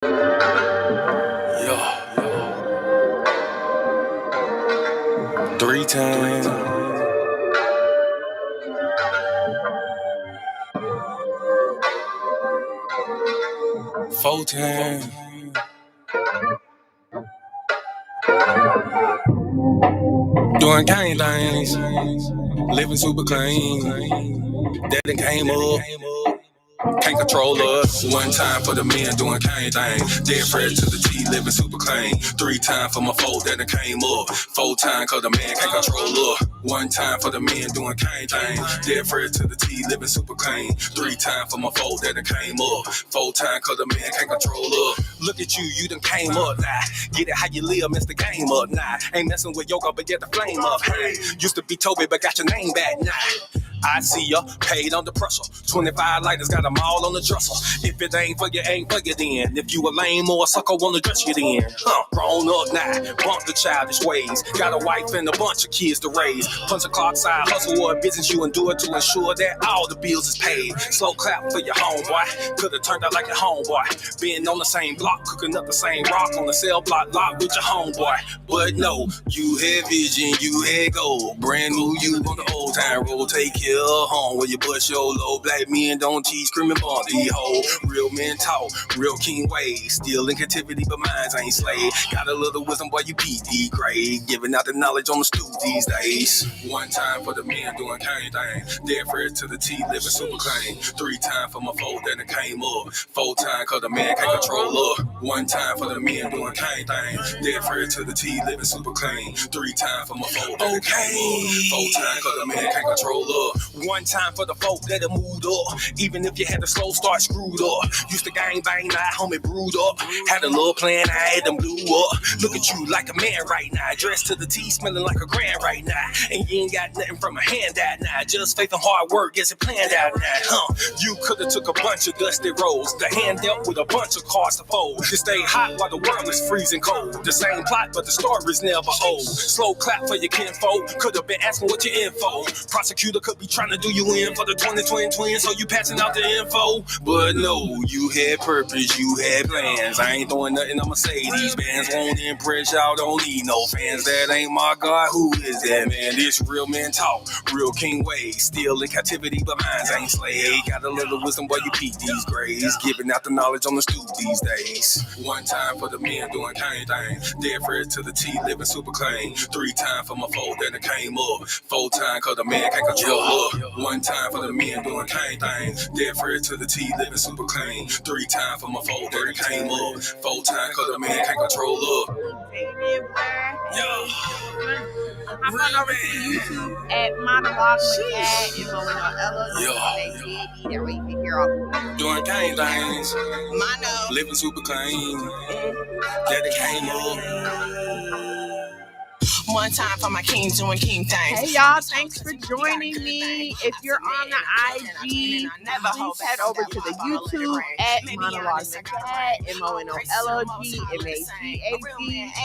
Yeah, 3 times, 4 times. Doing gang things, living super clean. Daddy came up. Can't control us. 1 time for the men doing cane thing. Dead fresh to the T, living super clean. 3 times for my foe that came up. 4 times cause the man can't control us. 1 time for the men doing cane thing. Dead fresh to the T, living super clean. 3 times for my foe that came up. 4 times cause the man can't control us. Look at you, you done came up now. Get it how you live, mess the game up now. Ain't messing with yoga, but get the flame up. Hey, used to be Toby, but got your name back now. I see ya, paid under pressure. 25 lighters, got them all on the dresser. If it ain't for you, ain't for you then. If you a lame or a sucker, wanna dress you then. Grown up now, bump the childish ways. Got a wife and a bunch of kids to raise. Punch a clock side hustle or a business you endure to ensure that all the bills is paid. Slow clap for your homeboy. Could've turned out like your homeboy. Been on the same block, cooking up the same rock on the cell block lot with your homeboy. But no, you had vision, you had goal. Brand new you on the old time road. Take care of home where you bust your low. Black men don't teach, screaming bump the hoe. Real men talk, real king ways. Still in captivity, but minds ain't slave. Got a little wisdom, boy, you PD grade. Giving out the knowledge on the stoop these days. 1 time for the men doing cane thing. Dead fresh to the T, living super clean. 3 times for my foe that came up. 4 times cause the man can't control up. 1 time for the men doing cane thing. Dead fresh to the T, living super clean. 3 times for my foe that came up. 4 times cause the man can't control up. 1 time for the folk that have moved up. Even if you had a slow start screwed up. Used to gang bang, now homie brewed up. Had a little plan, I had them blew up. Look at you like a man right now. Dressed to the T, smelling like a grand right now. And you ain't got nothing from a handout now. Just faith and hard work gets it planned out now. You could've took a bunch of dusty rolls. The hand dealt with a bunch of cards to fold. To stay hot while the world is freezing cold. The same plot, but the story's never old. Slow clap for your kinfolk. Could've been asking what your info. Prosecutor could be trying to do you in for the 2020 twins, so you passing out the info. But no, you had purpose, you had plans. I ain't throwing nothing, I'ma say these bands won't impress y'all, don't need no fans. That ain't my God, who is that man? This real men talk, real king ways. Still in captivity, but minds ain't slave. Got a little wisdom, boy, you peep these grades. Giving out the knowledge on the stoop these days. 1 time for the men doing cane thing. Dead fresh to the T, living super clean. 3 times for my foe that came up. 4 times cause the man can't control up. 1 time for the men doing cane thing. Dead fresh to the T, living super clean. 3 times for my foe that came up. 4 times cause the man can't control up. Yo, I'm going over to YouTube at Monologue with Dad and Moana There where you can hear all the doing cane things. Living super clean. Daddy came up. 1 time for my king doing king things. Hey y'all, thanks for joining me. If you're on the IG, please head over to the YouTube at Monologue with Dad, MONOLOGMAGAD.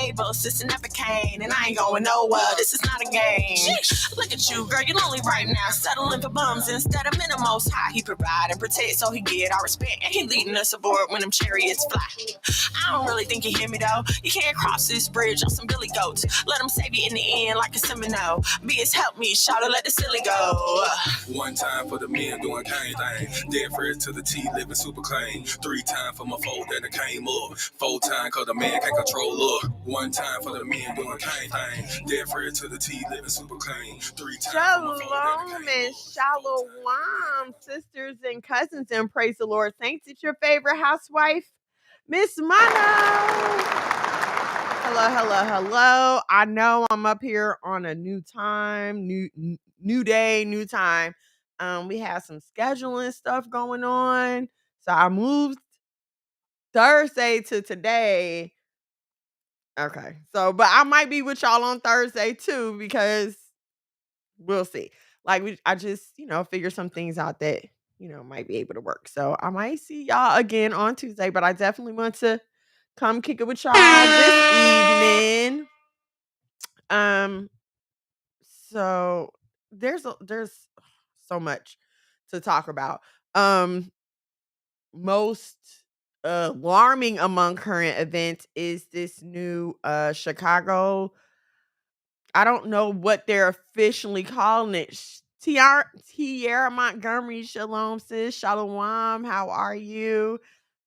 Able, sister never came, and I ain't going nowhere. This is not a game. Look at you, girl, you're lonely right now. Settling for bums instead of minimums high. He provide and protect, so he get our respect. And he leading us aboard when them chariots fly. I don't really think you hear me though. You can't cross this bridge on some billy goats. Let them save you in the end like a Seminole. Beers help me, shout to let the silly go. 1 time for the men doing cane thing. Dead fresh to the T, living super clean. 3 times for my foe that came up. 4 times cause the man can't control up. 1 time for the men doing cane thing. Dead fresh to the T, living super clean. 3 times. Shalom and shalom, sisters and cousins, and praise the Lord. Saints, it's your favorite housewife, Miss Mono. Hello. I know I'm up here on a new time, new day, new time. We have some scheduling stuff going on. So I moved Thursday to today. Okay. So, but I might be with y'all on Thursday too, because we'll see. Like I just, figure some things out that, might be able to work. So I might see y'all again on Tuesday, but I definitely want to come kick it with y'all this evening. So there's so much to talk about. Most alarming among current events is this new Chicago. I don't know what they're officially calling it. Tierra Montgomery, shalom sis, shalom. How are you?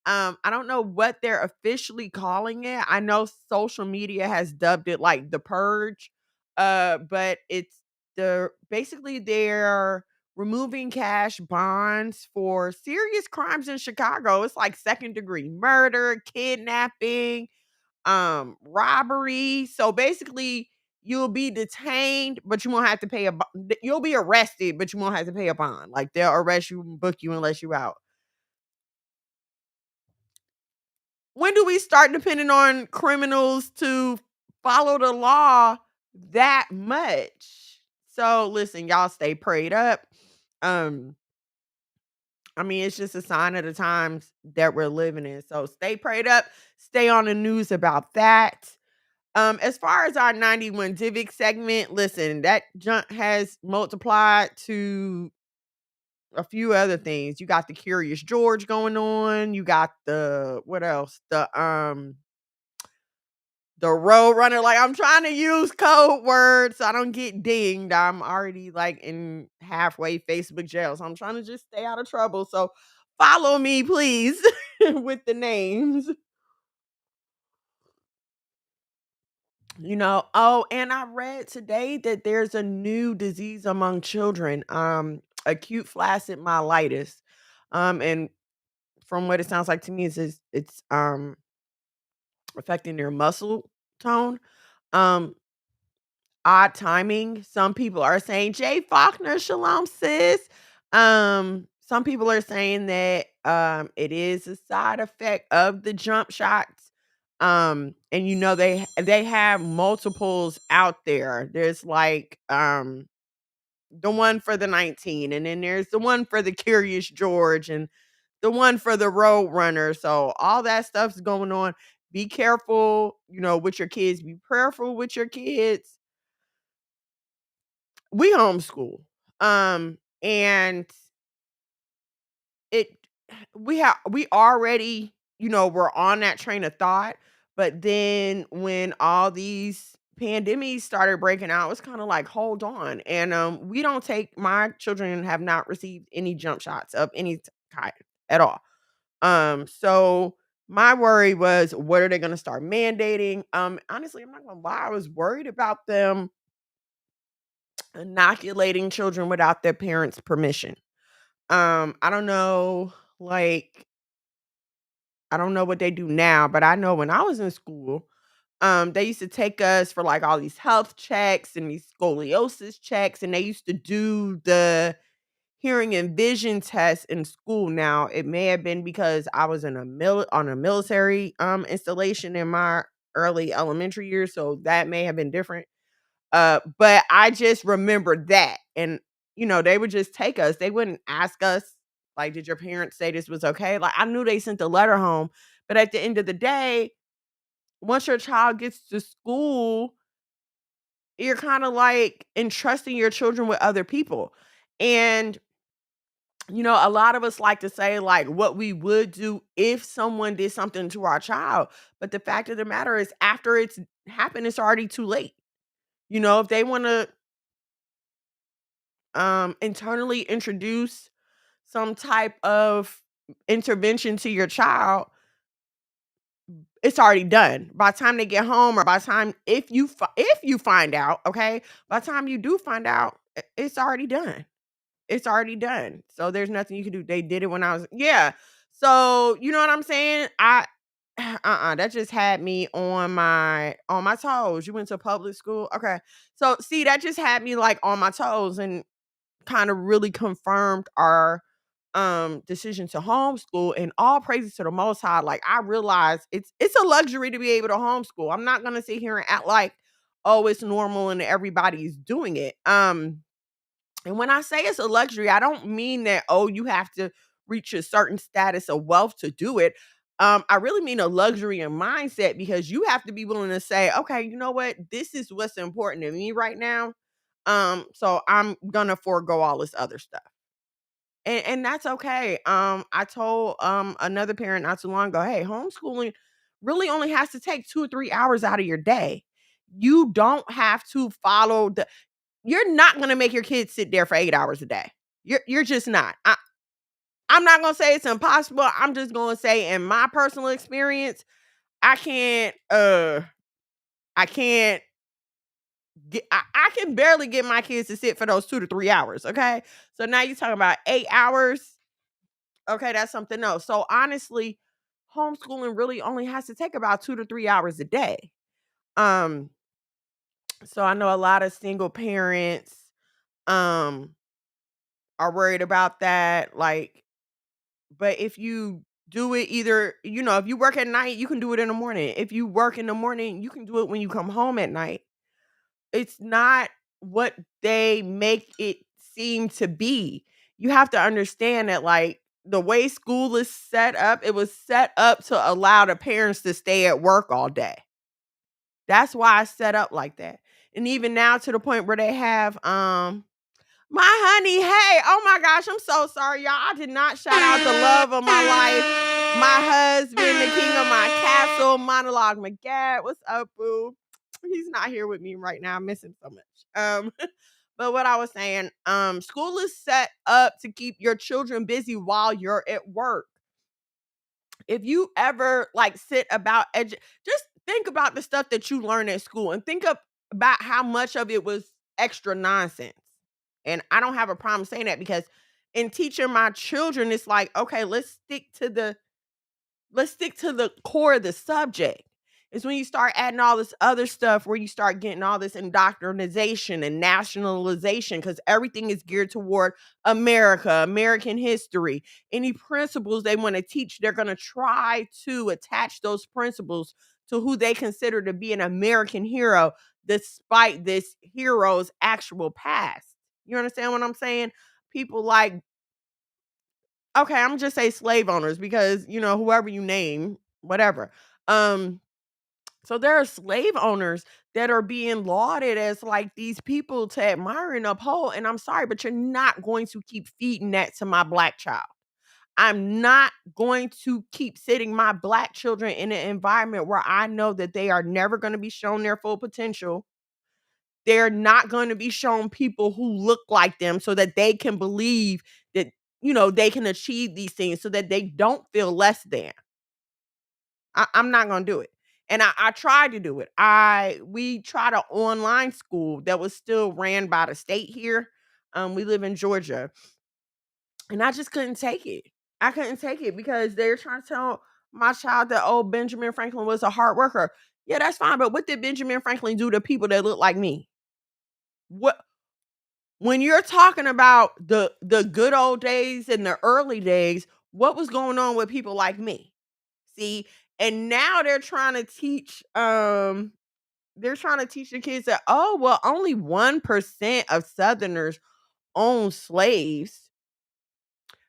I don't know what they're officially calling it. I know social media has dubbed it like the purge. But it's basically they're removing cash bonds for serious crimes in Chicago. It's like second degree murder, kidnapping, robbery. So basically you'll be detained, but you won't have to pay you'll be arrested, but you won't have to pay a bond. Like they'll arrest you and book you and let you out. When do we start depending on criminals to follow the law that much? So listen, y'all stay prayed up. Um, I mean, it's just a sign of the times that we're living in. So stay prayed up, stay on the news about that. As far as our 91 Divic segment, listen, that junk has multiplied to a few other things. You got the Curious George going on. You got the what else? The road runner. Like I'm trying to use code words so I don't get dinged. I'm already like in halfway Facebook jail. So I'm trying to just stay out of trouble. So follow me, please, with the names. Oh, and I read today that there's a new disease among children, acute flaccid myelitis. And from what it sounds like to me, it's affecting their muscle tone. Um, Odd timing. Some people are saying, Jay Faulkner, shalom, sis. Some people are saying that it is a side effect of the jump shots. And they have multiples out there. There's like the one for the 19, and then there's the one for the Curious George, and the one for the Road Runner. So all that stuff's going on. Be careful, with your kids. Be prayerful with your kids. We homeschool. And it we already, we're on that train of thought, but then when all these pandemics started breaking out, it's kind of like, hold on. And we don't take my children have not received any jump shots of any kind at all. So my worry was, what are they going to start mandating? Honestly, I'm not going to lie, I was worried about them inoculating children without their parents' permission. I don't know, like, I don't know what they do now, but I know when I was in school, they used to take us for like all these health checks and these scoliosis checks, and they used to do the hearing and vision test in school. Now, it may have been because I was in on a military installation in my early elementary years, so that may have been different. But I just remembered that. And, they would just take us. They wouldn't ask us, like, did your parents say this was okay? Like, I knew they sent the letter home. But at the end of the day, once your child gets to school, you're kind of like entrusting your children with other people. And, a lot of us like to say, like, what we would do if someone did something to our child. But the fact of the matter is, after it's happened, it's already too late. If they want to internally introduce some type of intervention to your child, it's already done. By the time they get home, or by the time if you find out, okay, by the time you do find out, it's already done. It's already done. So there's nothing you can do. They did it when I was yeah. So you know what I'm saying? That just had me on my toes. You went to public school, okay? So see, that just had me like on my toes, and kind of really confirmed our decision to homeschool. And all praises to the most high. Like, I realize it's a luxury to be able to homeschool. I'm not gonna sit here and act like, oh, it's normal and everybody's doing it. And when I say it's a luxury, I don't mean that, oh, you have to reach a certain status of wealth to do it. I really mean a luxury and mindset, because you have to be willing to say, okay, you know what? This is what's important to me right now. So I'm gonna forego all this other stuff. And that's okay. I told another parent not too long ago, hey, homeschooling really only has to take 2 or 3 hours out of your day. You don't have to follow the you're not going to make your kids sit there for 8 hours a day. You're just not. I'm not going to say it's impossible. I'm just going to say in my personal experience, I can't I can barely get my kids to sit for those 2 to 3 hours, okay? So now you're talking about 8 hours. Okay, that's something else. So honestly, homeschooling really only has to take about 2 to 3 hours a day. Um, so I know a lot of single parents um are worried about that. Like, but if you do it either, if you work at night, you can do it in the morning. If you work in the morning, you can do it when you come home at night. It's not what they make it seem to be. You have to understand that, like, the way school is set up, it was set up to allow the parents to stay at work all day. That's why it's set up like that. And even now to the point where they have my honey, hey, oh my gosh, I'm so sorry, y'all. I did not shout out the love of my life, my husband, the king of my castle, Monologue McGad. What's up, boo? He's not here with me right now. I miss him so much. But what I was saying, school is set up to keep your children busy while you're at work. If you ever like sit about just think about the stuff that you learn at school and about how much of it was extra nonsense. And I don't have a problem saying that because in teaching my children, it's like, okay, let's stick to the core of the subject. It's when you start adding all this other stuff where you start getting all this indoctrination and nationalization because everything is geared toward America, American history. Any principles they want to teach, they're going to try to attach those principles to who they consider to be an American hero, despite this hero's actual past. You understand what I'm saying? People like, okay, I'm just say slave owners because, whoever you name, whatever. Um, so there are slave owners that are being lauded as like these people to admire and uphold. And I'm sorry, but you're not going to keep feeding that to my black child. I'm not going to keep sitting my black children in an environment where I know that they are never going to be shown their full potential. They're not going to be shown people who look like them so that they can believe that, they can achieve these things so that they don't feel less than. I'm not gonna do it. And I tried to do it. We tried an online school that was still ran by the state here. We live in Georgia, and I just couldn't take it. I couldn't take it because they're trying to tell my child that, oh, Benjamin Franklin was a hard worker. Yeah, that's fine. But what did Benjamin Franklin do to people that look like me? What when you're talking about the good old days and the early days, what was going on with people like me? See, and now they're trying to teach the kids that, oh, well, only 1% of Southerners own slaves.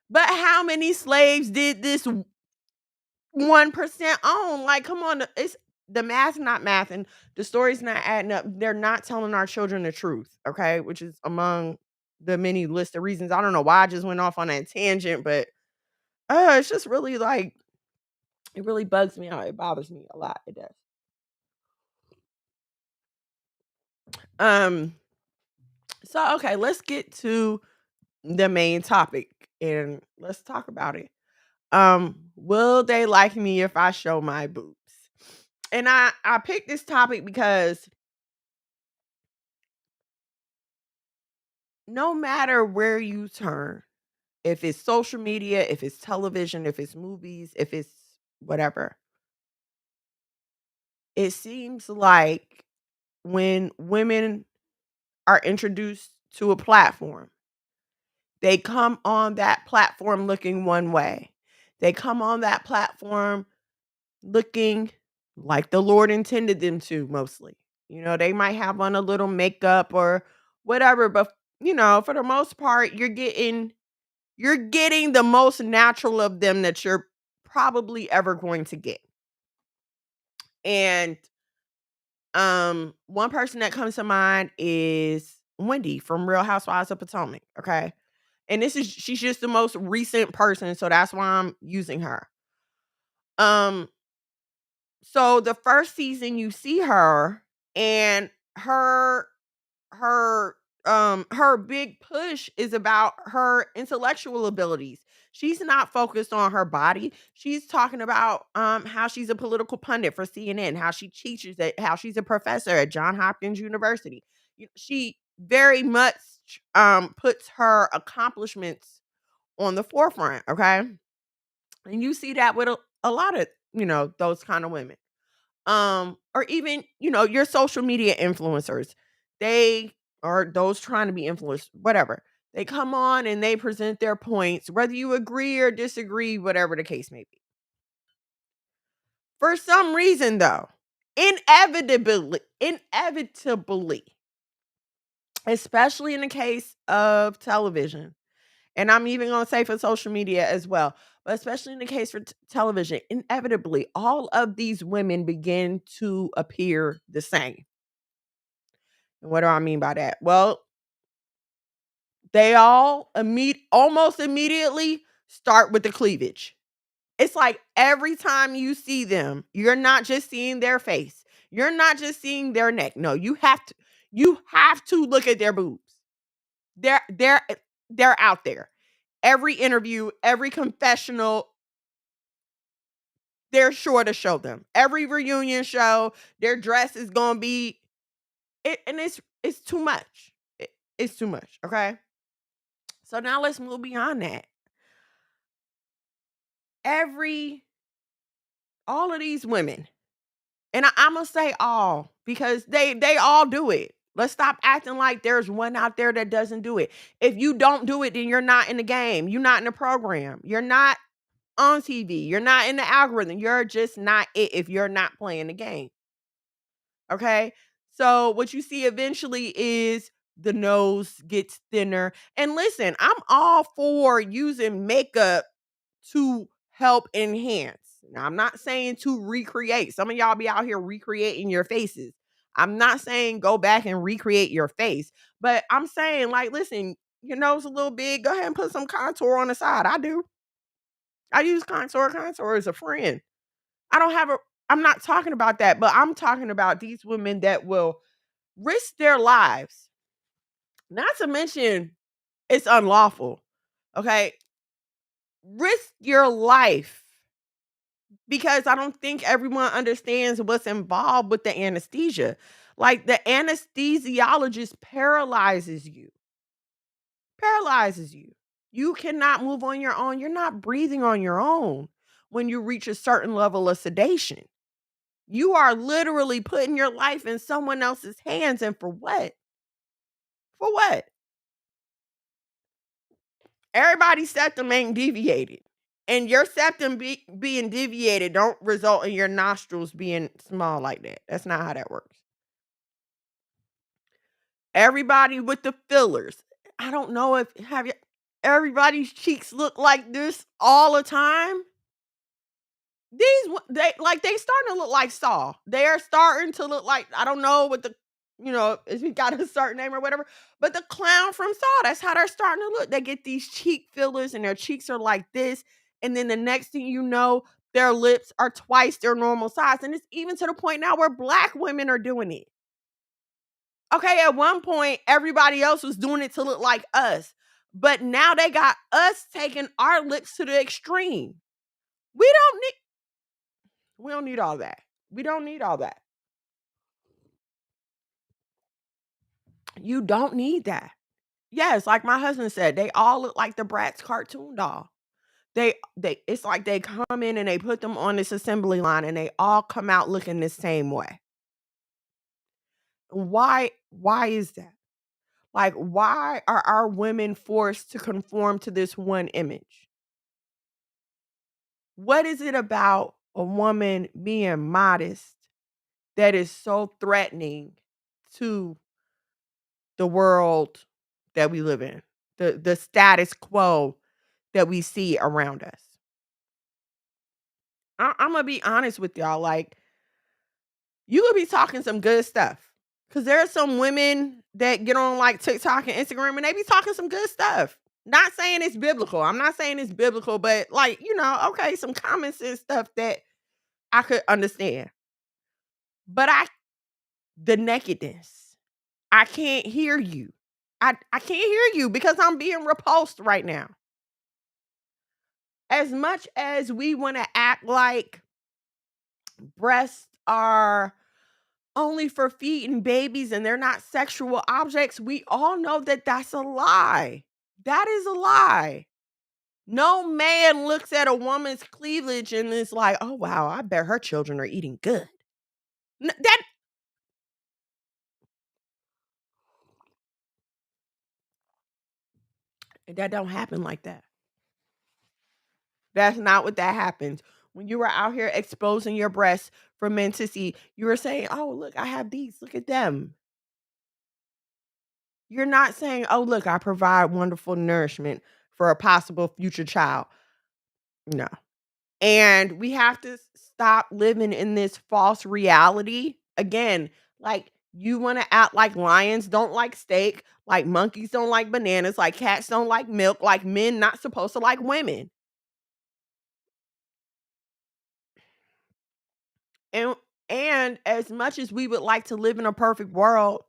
But how many slaves did this 1% own? Like, come on, it's the math's not math and the story's not adding up. They're not telling our children the truth, okay? Which is among the many list of reasons. I don't know why I just went off on that tangent, but it's just really like it really bugs me out. It bothers me a lot. It does. Um, so okay, let's get to the main topic and let's talk about it. Will they like me if I show my boobs? And I picked this topic because no matter where you turn, if it's social media, if it's television, if it's movies, if it's whatever, it seems like when women are introduced to a platform, they come on that platform looking one way. They come on that platform looking like the Lord intended them to mostly. They might have on a little makeup or whatever, but for the most part, you're getting the most natural of them that you're probably ever going to get. And one person that comes to mind is Wendy from Real Housewives of Potomac, okay? And she's just the most recent person, so that's why I'm using her. Um, so the first season you see her and her her big push is about her intellectual abilities. She's not focused on her body. She's talking about how she's a political pundit for CNN, how she teaches it, how she's a professor at Johns Hopkins University. She very much puts her accomplishments on the forefront, okay? And you see that with a lot of, those kind of women. Or even, your social media influencers. They are those trying to be influenced, whatever. They come on and they present their points, whether you agree or disagree, whatever the case may be. For some reason, though, inevitably, especially in the case of television, and I'm even going to say for social media as well, but especially in the case for television, inevitably, all of these women begin to appear the same. And what do I mean by that? Well, they all almost immediately start with the cleavage. It's like every time you see them, you're not just seeing their face. You're not just seeing their neck. No, you have to look at their boobs. They're out there. Every interview, every confessional, they're sure to show them. Every reunion show, their dress is gonna be it, and it's too much. It's too much. Okay. So now let's move beyond that. All of these women, and I'm gonna say all because they all do it. Let's stop acting like there's one out there that doesn't do it. If you don't do it, then you're not in the game. You're not in the program. You're not on TV. You're not in the algorithm. You're just not it if you're not playing the game. Okay? So what you see eventually is the nose gets thinner. And listen, I'm all for using makeup to help enhance. Now, I'm not saying to recreate. Some of y'all be out here recreating your faces. I'm not saying go back and recreate your face, but I'm saying, like, listen, your nose a little big. Go ahead and put some contour on the side. I do. I use contour. Contour is a friend. I don't have a. I'm not talking about that, but I'm talking about these women that will risk their lives. Not to mention, it's unlawful. Okay, risk your life because I don't think everyone understands what's involved with the anesthesia. Like the anesthesiologist paralyzes you. Paralyzes you. You cannot move on your own. You're not breathing on your own when you reach a certain level of sedation. You are literally putting your life in someone else's hands, and for what? For what? Everybody's septum ain't deviated. And your septum being deviated don't result in your nostrils being small like that. That's not how that works. Everybody with the fillers. I don't know if everybody's cheeks look like this all the time. They starting to look like Saw. They are starting to look like, I don't know what if he got a certain name or whatever, but the clown from Saw, that's how they're starting to look. They get these cheek fillers and their cheeks are like this. And then the next thing you know, their lips are twice their normal size. And it's even to the point now where Black women are doing it. Okay, at one point, everybody else was doing it to look like us. But now they got us taking our lips to the extreme. We don't need all that. We don't need all that. You don't need that. Yes, like my husband said, they all look like the Bratz cartoon doll. They it's like they come in and they put them on this assembly line and they all come out looking the same way. Why is that? Like, why are our women forced to conform to this one image? What is it about a woman being modest that is so threatening to the world that we live in, the status quo that we see around us? I'm gonna be honest with y'all. Like, you could be talking some good stuff because there are some women that get on like TikTok and Instagram and they be talking some good stuff. Not saying it's biblical. I'm not saying it's biblical, but like, okay, some common sense stuff that I could understand. But the nakedness, I can't hear you. I can't hear you because I'm being repulsed right now. As much as we want to act like breasts are only for feeding babies and they're not sexual objects, we all know that that's a lie. That is a lie. No man looks at a woman's cleavage and is like, "Oh wow, I bet her children are eating good." That don't happen like that. That's not what that happens. When you were out here exposing your breasts for men to see, you were saying, "Oh, look, I have these. Look at them." You're not saying, "Oh, look, I provide wonderful nourishment for a possible future child." No. And we have to stop living in this false reality. Again, like you want to act like lions don't like steak, like monkeys don't like bananas, like cats don't like milk, like men not supposed to like women. And and as much as we would like to live in a perfect world,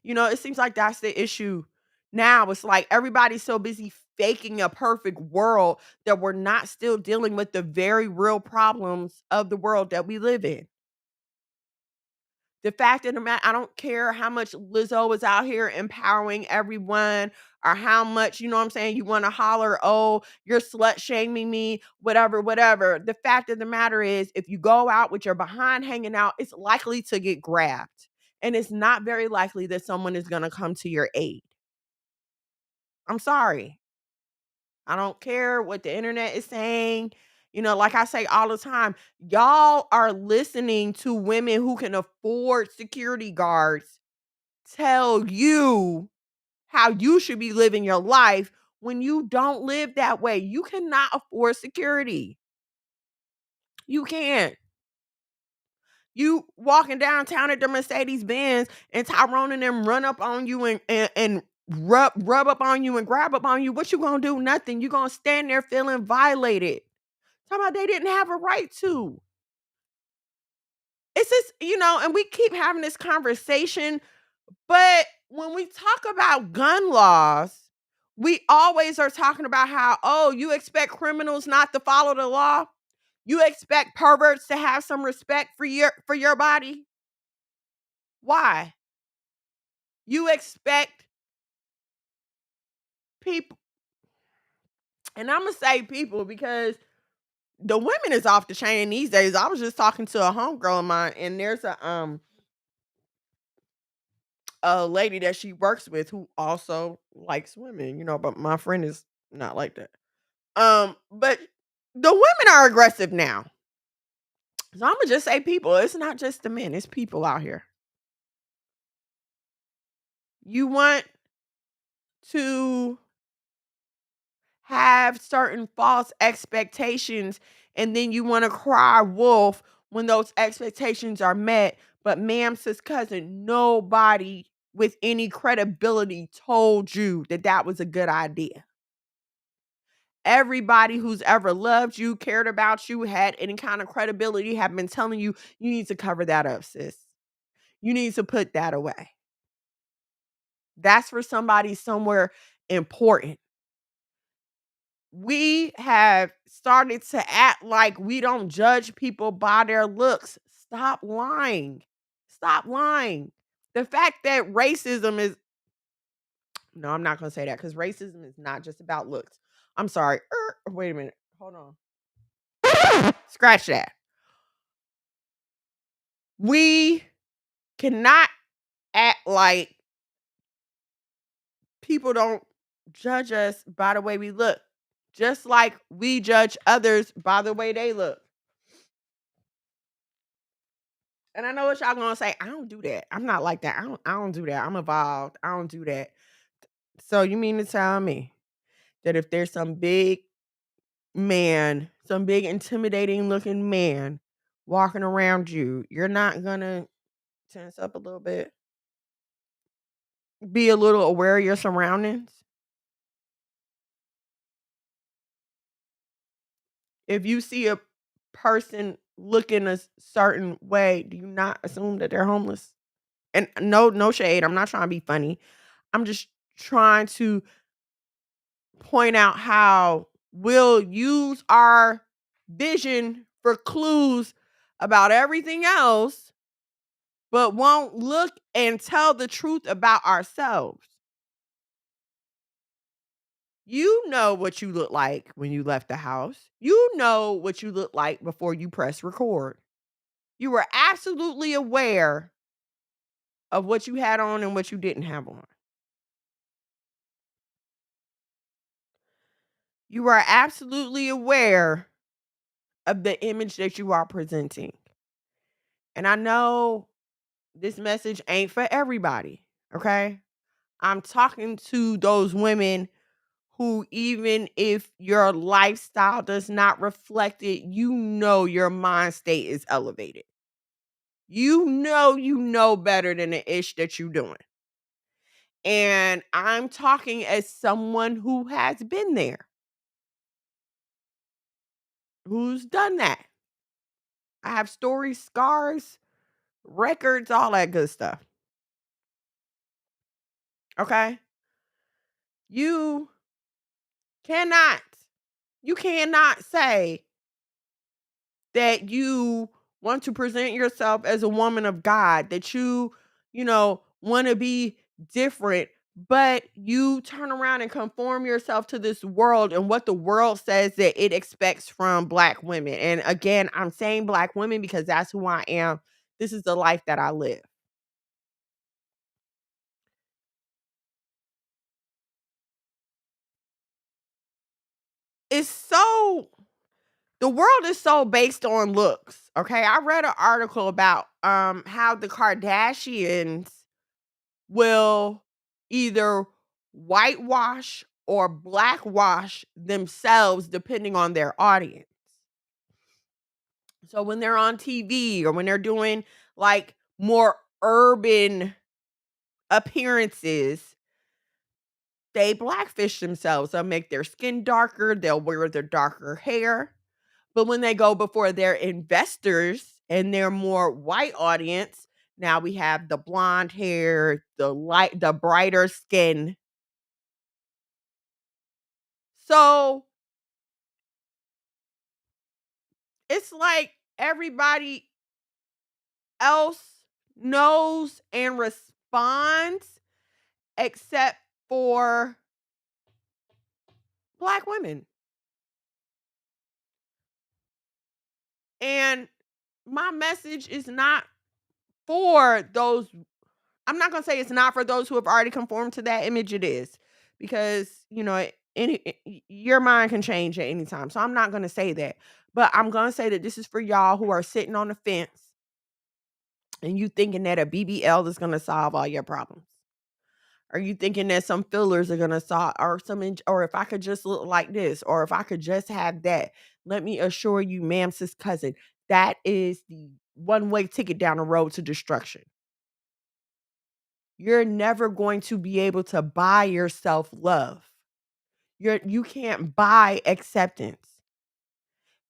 it seems like that's the issue now. It's like everybody's so busy faking a perfect world that we're not still dealing with the very real problems of the world that we live in. The fact of the matter, I don't care how much Lizzo was out here empowering everyone or how much, you know what I'm saying, you want to holler, "Oh, you're slut shaming me," whatever, whatever. The fact of the matter is, if you go out with your behind hanging out, it's likely to get grabbed. And it's not very likely that someone is going to come to your aid. I'm sorry. I don't care what the internet is saying. Like I say all the time, y'all are listening to women who can afford security guards tell you how you should be living your life when you don't live that way. You cannot afford security. You can't. You walking downtown at the Mercedes Benz and Tyrone and them run up on you and rub up on you and grab up on you. What you gonna do? Nothing. You gonna stand there feeling violated. Talking about they didn't have a right to. It's just, and we keep having this conversation, but when we talk about gun laws, we always are talking about how, oh, you expect criminals not to follow the law? You expect perverts to have some respect for your body? Why? You expect people, and I'm gonna say people because the women is off the chain these days. I was just talking to a homegirl of mine, and there's a lady that she works with who also likes women, but my friend is not like that. But the women are aggressive now. So I'm gonna just say people. It's not just the men, it's people out here. You want to have certain false expectations and then you want to cry wolf when those expectations are met. But ma'am, sis cousin, nobody with any credibility told you that that was a good idea. Everybody who's ever loved you, cared about you, had any kind of credibility have been telling you, you need to cover that up, sis. You need to put that away. That's for somebody somewhere important. We have started to act like we don't judge people by their looks. Stop lying. Stop lying. The fact that racism is, no, I'm not going to say that because racism is not just about looks. I'm sorry. Wait a minute. Hold on. Scratch that. We cannot act like people don't judge us by the way we look, just like we judge others by the way they look. And I know what y'all gonna say. I don't do that. I'm not like that. I don't do that. I'm evolved. I don't do that. So you mean to tell me that if there's some big man, some big intimidating looking man walking around you, you're not gonna tense up a little bit? Be a little aware of your surroundings? If you see a person looking a certain way, do you not assume that they're homeless? And no shade. I'm not trying to be funny. I'm just trying to point out how we'll use our vision for clues about everything else, but won't look and tell the truth about ourselves. You know what you look like when you left the house. You know what you look like before you press record. You were absolutely aware of what you had on and what you didn't have on. You are absolutely aware of the image that you are presenting. And I know this message ain't for everybody, okay? I'm talking to those women who, even if your lifestyle does not reflect it, you know your mind state is elevated. You know better than the ish that you're doing. And I'm talking as someone who has been there, who's done that. I have stories, scars, records, all that good stuff. Okay? You cannot, you cannot say that you want to present yourself as a woman of God, that you want to be different, but you turn around and conform yourself to this world and what the world says that it expects from Black women. And again, I'm saying Black women because that's who I am. This is the life that I live. It's so The world is so based on looks, okay? I read an article about how the Kardashians will either whitewash or blackwash themselves depending on their audience. So when they're on TV or when they're doing like more urban appearances, they blackfish themselves. They'll make their skin darker, they'll wear their darker hair. But when they go before their investors and their more white audience, now we have the blonde hair, the brighter skin. So it's like everybody else knows and responds except for Black women. And my message is not for those. I'm not going to say it's not for those who have already conformed to that image. It is, because, your mind can change at any time. So I'm not going to say that. But I'm going to say that this is for y'all who are sitting on the fence and you thinking that a BBL is going to solve all your problems. Are you thinking that some fillers are going to solve, or if I could just look like this, or if I could just have that? Let me assure you, ma'am, sis, cousin, that is the one-way ticket down the road to destruction. You're never going to be able to buy yourself love. You can't buy acceptance.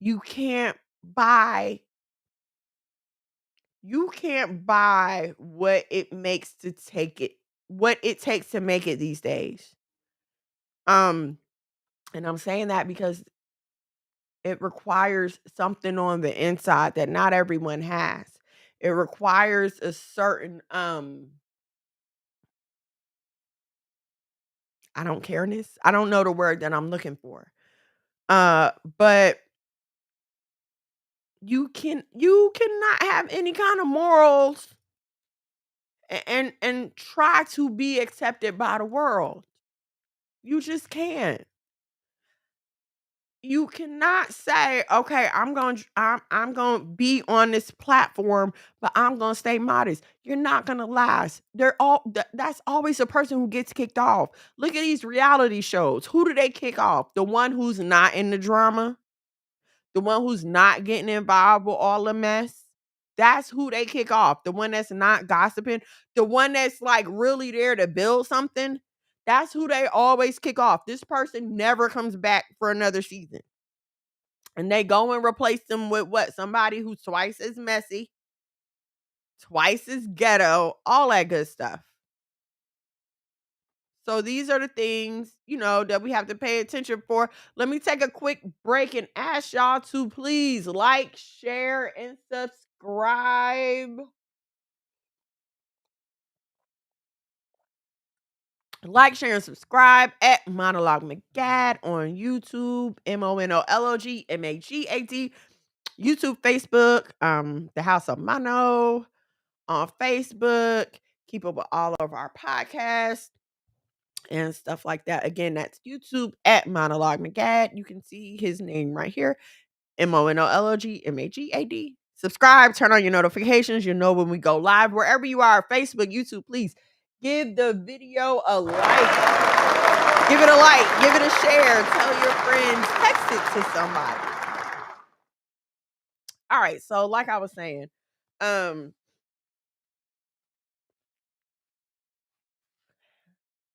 You can't buy what it makes to take it, what it takes to make it these days. And I'm saying that because it requires something on the inside that not everyone has. It requires a certain I don't careness. I don't know the word that I'm looking for. But you cannot have any kind of morals and try to be accepted by the world. You just can't. You cannot say, "Okay, I'm going to be on this platform, but I'm going to stay modest." You're not going to last. That's always the person who gets kicked off. Look at these reality shows. Who do they kick off? The one who's not in the drama? The one who's not getting involved with all the mess? That's who they kick off. The one that's not gossiping, the one that's like really there to build something. That's who they always kick off. This person never comes back for another season. And they go and replace them with what? Somebody who's twice as messy, twice as ghetto, all that good stuff. So these are the things, that we have to pay attention for. Let me take a quick break and ask y'all to please like, share, and subscribe. Like, share, and subscribe at Monologue McGad on YouTube, MONOLOGMAGAD, YouTube, Facebook, The House of Mono on Facebook. Keep up with all of our podcasts and stuff like that. Again, that's YouTube at Monologue McGad. You can see his name right here, MONOLOGMAGAD. Subscribe, turn on your notifications. You'll know when we go live. Wherever you are, Facebook, YouTube, please give the video a like. Give it a like. Give it a share. Tell your friends. Text it to somebody. All right. So like I was saying,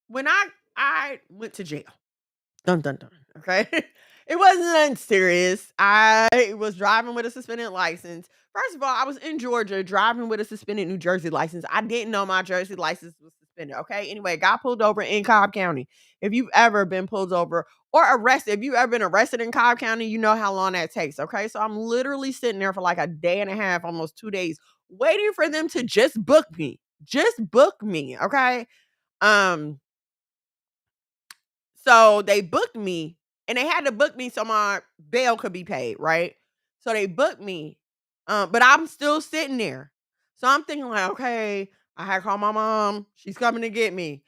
when I went to jail, dun dun dun. Okay. It wasn't nothing serious. I was driving with a suspended license. First of all, I was in Georgia driving with a suspended New Jersey license. I didn't know my Jersey license was suspended. Okay. Anyway, got pulled over in Cobb County. If you've ever been pulled over or arrested, if you've ever been arrested in Cobb County, you know how long that takes. Okay. So I'm literally sitting there for like a day and a half, almost 2 days, waiting for them to just book me. Just book me. Okay. So they booked me, and they had to book me so my bail could be paid, right? So they booked me, but I'm still sitting there. So I'm thinking like, okay, I had to call my mom. She's coming to get me.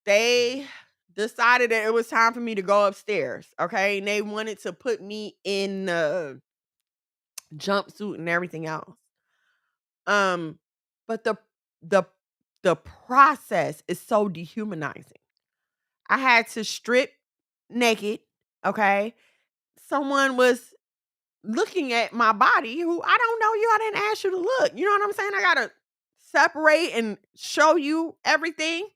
They decided that it was time for me to go upstairs, okay? And they wanted to put me in the jumpsuit and everything else. But the the process is so dehumanizing. I had to strip naked, okay? Someone was looking at my body who I don't know you. I didn't ask you to look. You know what I'm saying? I gotta separate and show you everything.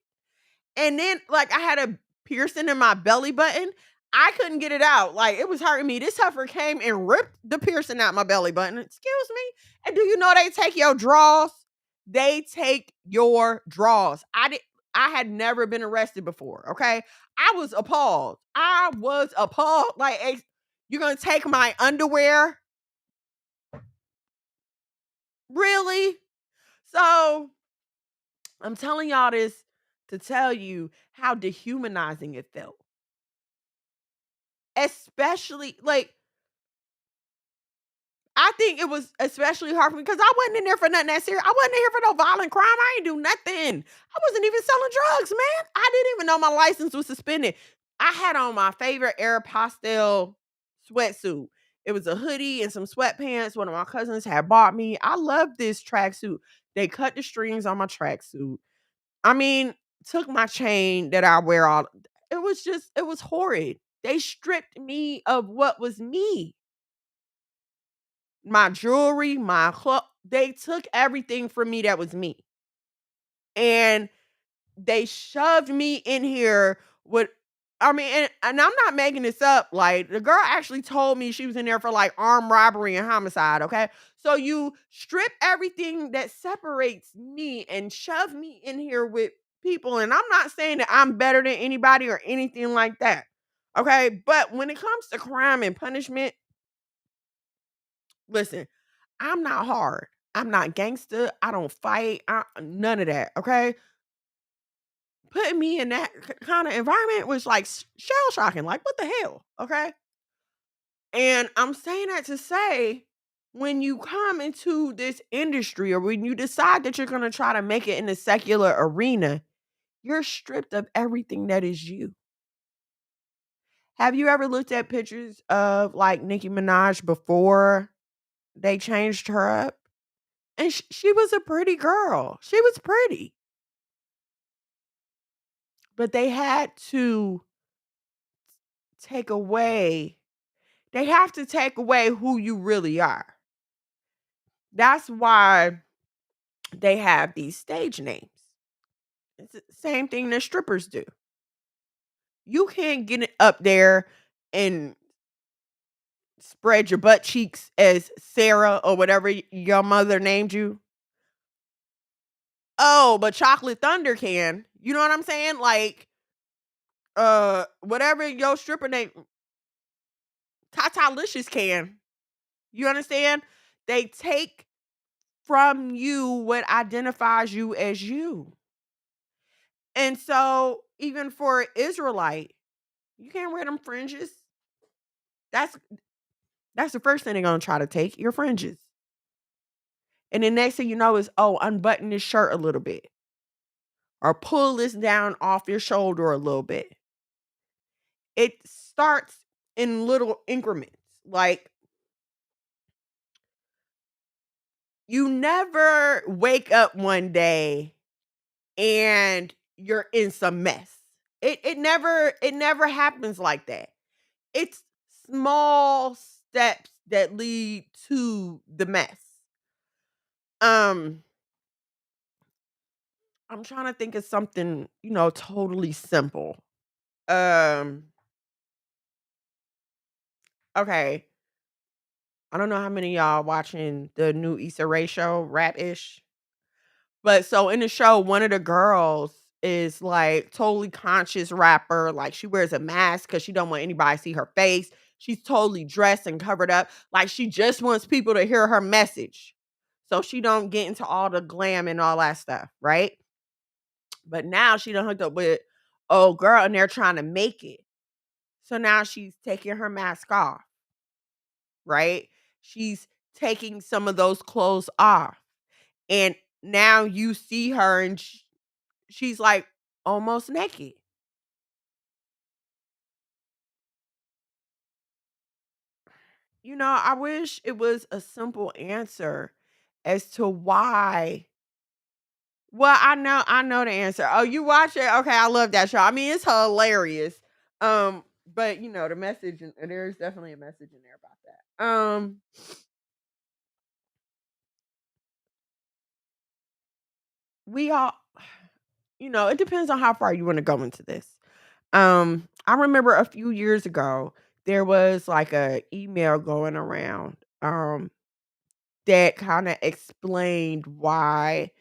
And then, like, I had a piercing in my belly button. I couldn't get it out. Like, it was hurting me. This heifer came and ripped the piercing out my belly button. Excuse me. And do you know they take your drawers? They take your drawers. I had never been arrested before. Okay. I was appalled. Like, you're gonna take my underwear? Really? So I'm telling y'all this to tell you how dehumanizing it felt. Especially, like, I think it was especially hard for me because I wasn't in there for nothing that serious. I wasn't in here for no violent crime. I ain't do nothing. I wasn't even selling drugs, man. I didn't even know my license was suspended. I had on my favorite Aeropostale sweatsuit. It was a hoodie and some sweatpants one of my cousins had bought me. I love this tracksuit. They cut the strings on my tracksuit. I mean, took my chain that I wear all. It was horrid. They stripped me of what was me. My jewelry, my clothes. They took everything from me that was me. And they shoved me in here with, and I'm not making this up. Like, the girl actually told me she was in there for like armed robbery and homicide. Okay. So you strip everything that separates me and shove me in here with people. And I'm not saying that I'm better than anybody or anything like that. Okay. But when it comes to crime and punishment, listen, I'm not hard. I'm not gangster. I don't fight. None of that. Okay. Putting me in that kind of environment was like shell shocking. Like, what the hell? Okay. And I'm saying that to say, when you come into this industry or when you decide that you're going to try to make it in the secular arena, you're stripped of everything that is you. Have you ever looked at pictures of like Nicki Minaj before they changed her up? And she was a pretty girl. She was pretty. But they had to take away, they have to take away who you really are. That's why they have these stage names. It's the same thing that strippers do. You can't get it up there and spread your butt cheeks as Sarah or whatever your mother named you. Oh, but Chocolate Thunder can. You know what I'm saying? Like, whatever your stripper name, Tatalicious can. You understand? They take from you what identifies you as you. And so, even for Israelite, you can't wear them fringes. That's the first thing they're gonna try to take, your fringes. And the next thing you know is, oh, unbutton this shirt a little bit. Or pull this down off your shoulder a little bit. It starts in little increments. Like, you never wake up one day and you're in some mess. It never happens like that. It's small steps that lead to the mess. Um, I'm trying to think of something, totally simple. Um, okay. I don't know how many of y'all watching the new Issa Rae show, Rap-ish. But so in the show, one of the girls is like totally conscious rapper. Like she wears a mask because she don't want anybody to see her face. She's totally dressed and covered up. Like she just wants people to hear her message. So she don't get into all the glam and all that stuff, right? But now she done hooked up with old girl and they're trying to make it. So now she's taking her mask off, right? She's taking some of those clothes off. And now you see her and she's like almost naked. I wish it was a simple answer as to why. Well, I know the answer. Oh, you watch it? Okay, I love that show. I mean, it's hilarious. But the message, and there's definitely a message in there about that. We all, it depends on how far you want to go into this. I remember a few years ago, there was like a email going around that kind of explained why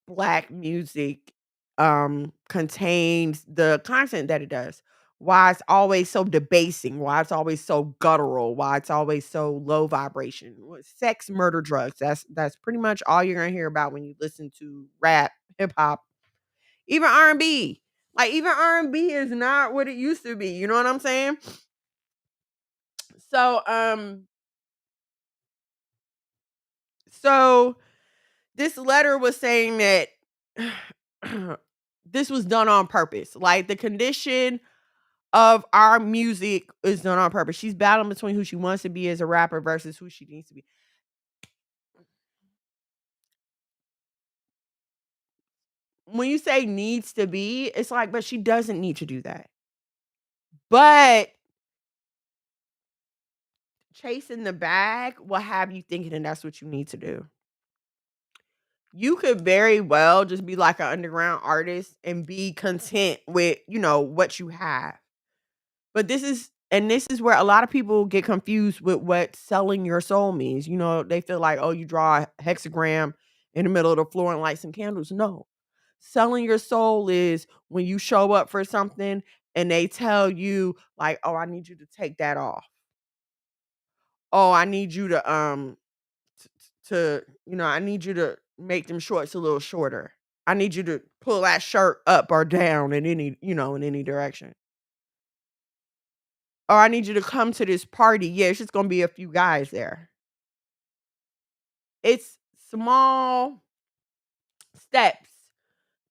Black music contains the content that it does. Why it's always so debasing, why it's always so guttural, why it's always so low vibration. Sex, murder, drugs. That's pretty much all you're gonna hear about when you listen to rap, hip hop, even R&B. Like even R&B is not what it used to be. You know what I'm saying? So so this letter was saying that this was done on purpose. Like the condition of our music is done on purpose. She's battling between who she wants to be as a rapper versus who she needs to be. When you say needs to be, it's like, but she doesn't need to do that. But chasing the bag will have you thinking and that's what you need to do. You could very well just be like an underground artist and be content with, what you have. But this is where a lot of people get confused with what selling your soul means. They feel like, oh, you draw a hexagram in the middle of the floor and light some candles. No. Selling your soul is when you show up for something and they tell you like, oh, I need you to take that off. Oh, I need you to I need you to make them shorts a little shorter. I need you to pull that shirt up or down in any direction. Or I need you to come to this party. Yeah, it's just gonna be a few guys there. It's small steps.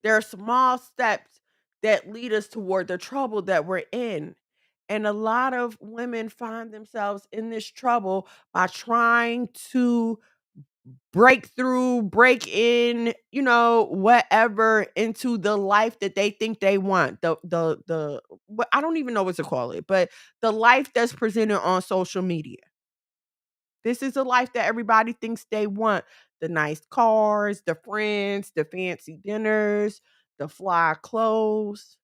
There are small steps that lead us toward the trouble that we're in. And a lot of women find themselves in this trouble by trying to break through, break in, whatever into the life that they think they want. The what I don't even know what to call it, but the life that's presented on social media. This is a life that everybody thinks they want. The nice cars, the friends, the fancy dinners, the fly clothes.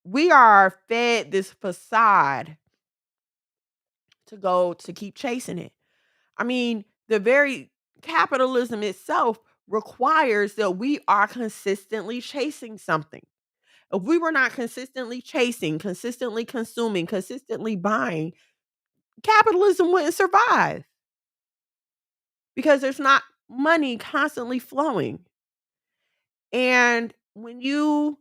we are fed this facade to keep chasing it. I mean, the very capitalism itself requires that we are consistently chasing something. If we were not consistently chasing, consistently consuming, consistently buying, capitalism wouldn't survive because there's not money constantly flowing. And when you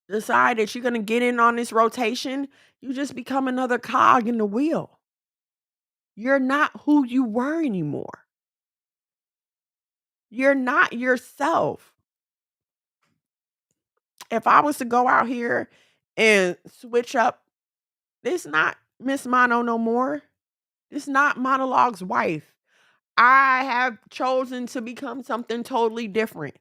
decide that you're going to get in on this rotation, you just become another cog in the wheel. You're not who you were anymore. You're not yourself. If I was to go out here and switch up, this not Miss Mono no more. This not Monologue's wife. I have chosen to become something totally different.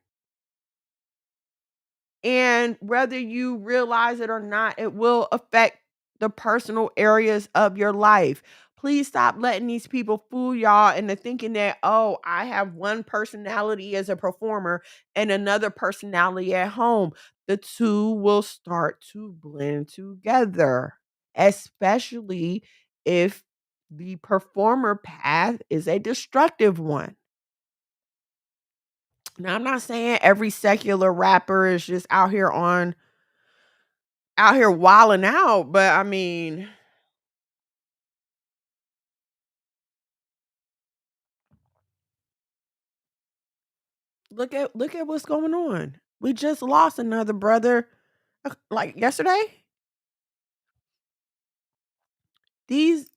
And whether you realize it or not, it will affect the personal areas of your life. Please stop letting these people fool y'all into thinking that, oh, I have one personality as a performer and another personality at home. The two will start to blend together, especially if the performer path is a destructive one. Now, I'm not saying every secular rapper is just out here wilding out, but I mean, look at what's going on. We just lost another brother like yesterday. These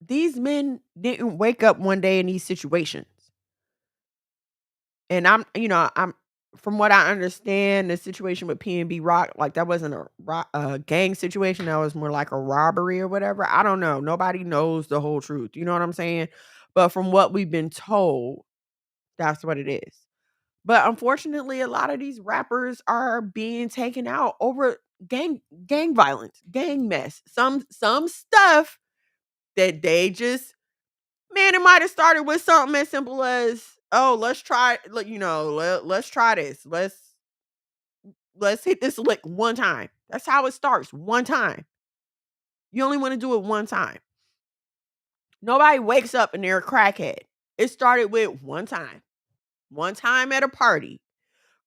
these men didn't wake up one day in these situations. And I'm from what I understand, the situation with PNB Rock, like that wasn't a gang situation. That was more like a robbery or whatever. I don't know. Nobody knows the whole truth. You know what I'm saying? But from what we've been told, that's what it is. But unfortunately, a lot of these rappers are being taken out over gang violence, gang mess. Some stuff that they just, man, it might have started with something as simple as, oh, let's try, let's try this. Let's hit this lick one time. That's how it starts. One time. You only want to do it one time. Nobody wakes up and they're a crackhead. It started with one time. One time at a party.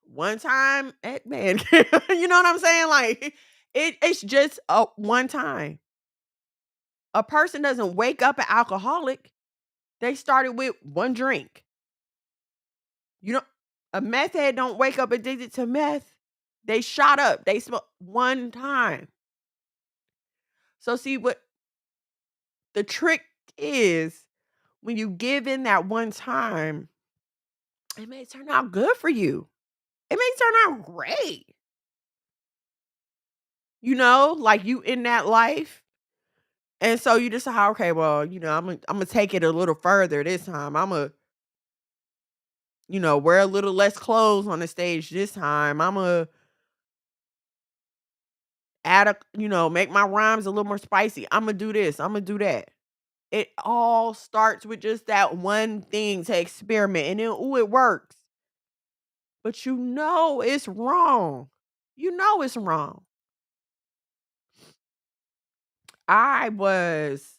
One time at man. You know what I'm saying? Like it's just a one time. A person doesn't wake up an alcoholic. They started with one drink. You know, a meth head don't wake up addicted to meth. They shot up. They smoke one time. So see what the trick is, when you give in that one time, it may turn out good for you. It may turn out great. Like you in that life. And so you decide, okay, well, I'm gonna take it a little further this time. I'm gonna, wear a little less clothes on the stage this time. I'm gonna make my rhymes a little more spicy. I'm gonna do this. I'm gonna do that. It all starts with just that one thing to experiment, and then it works. But it's wrong. It's wrong. I was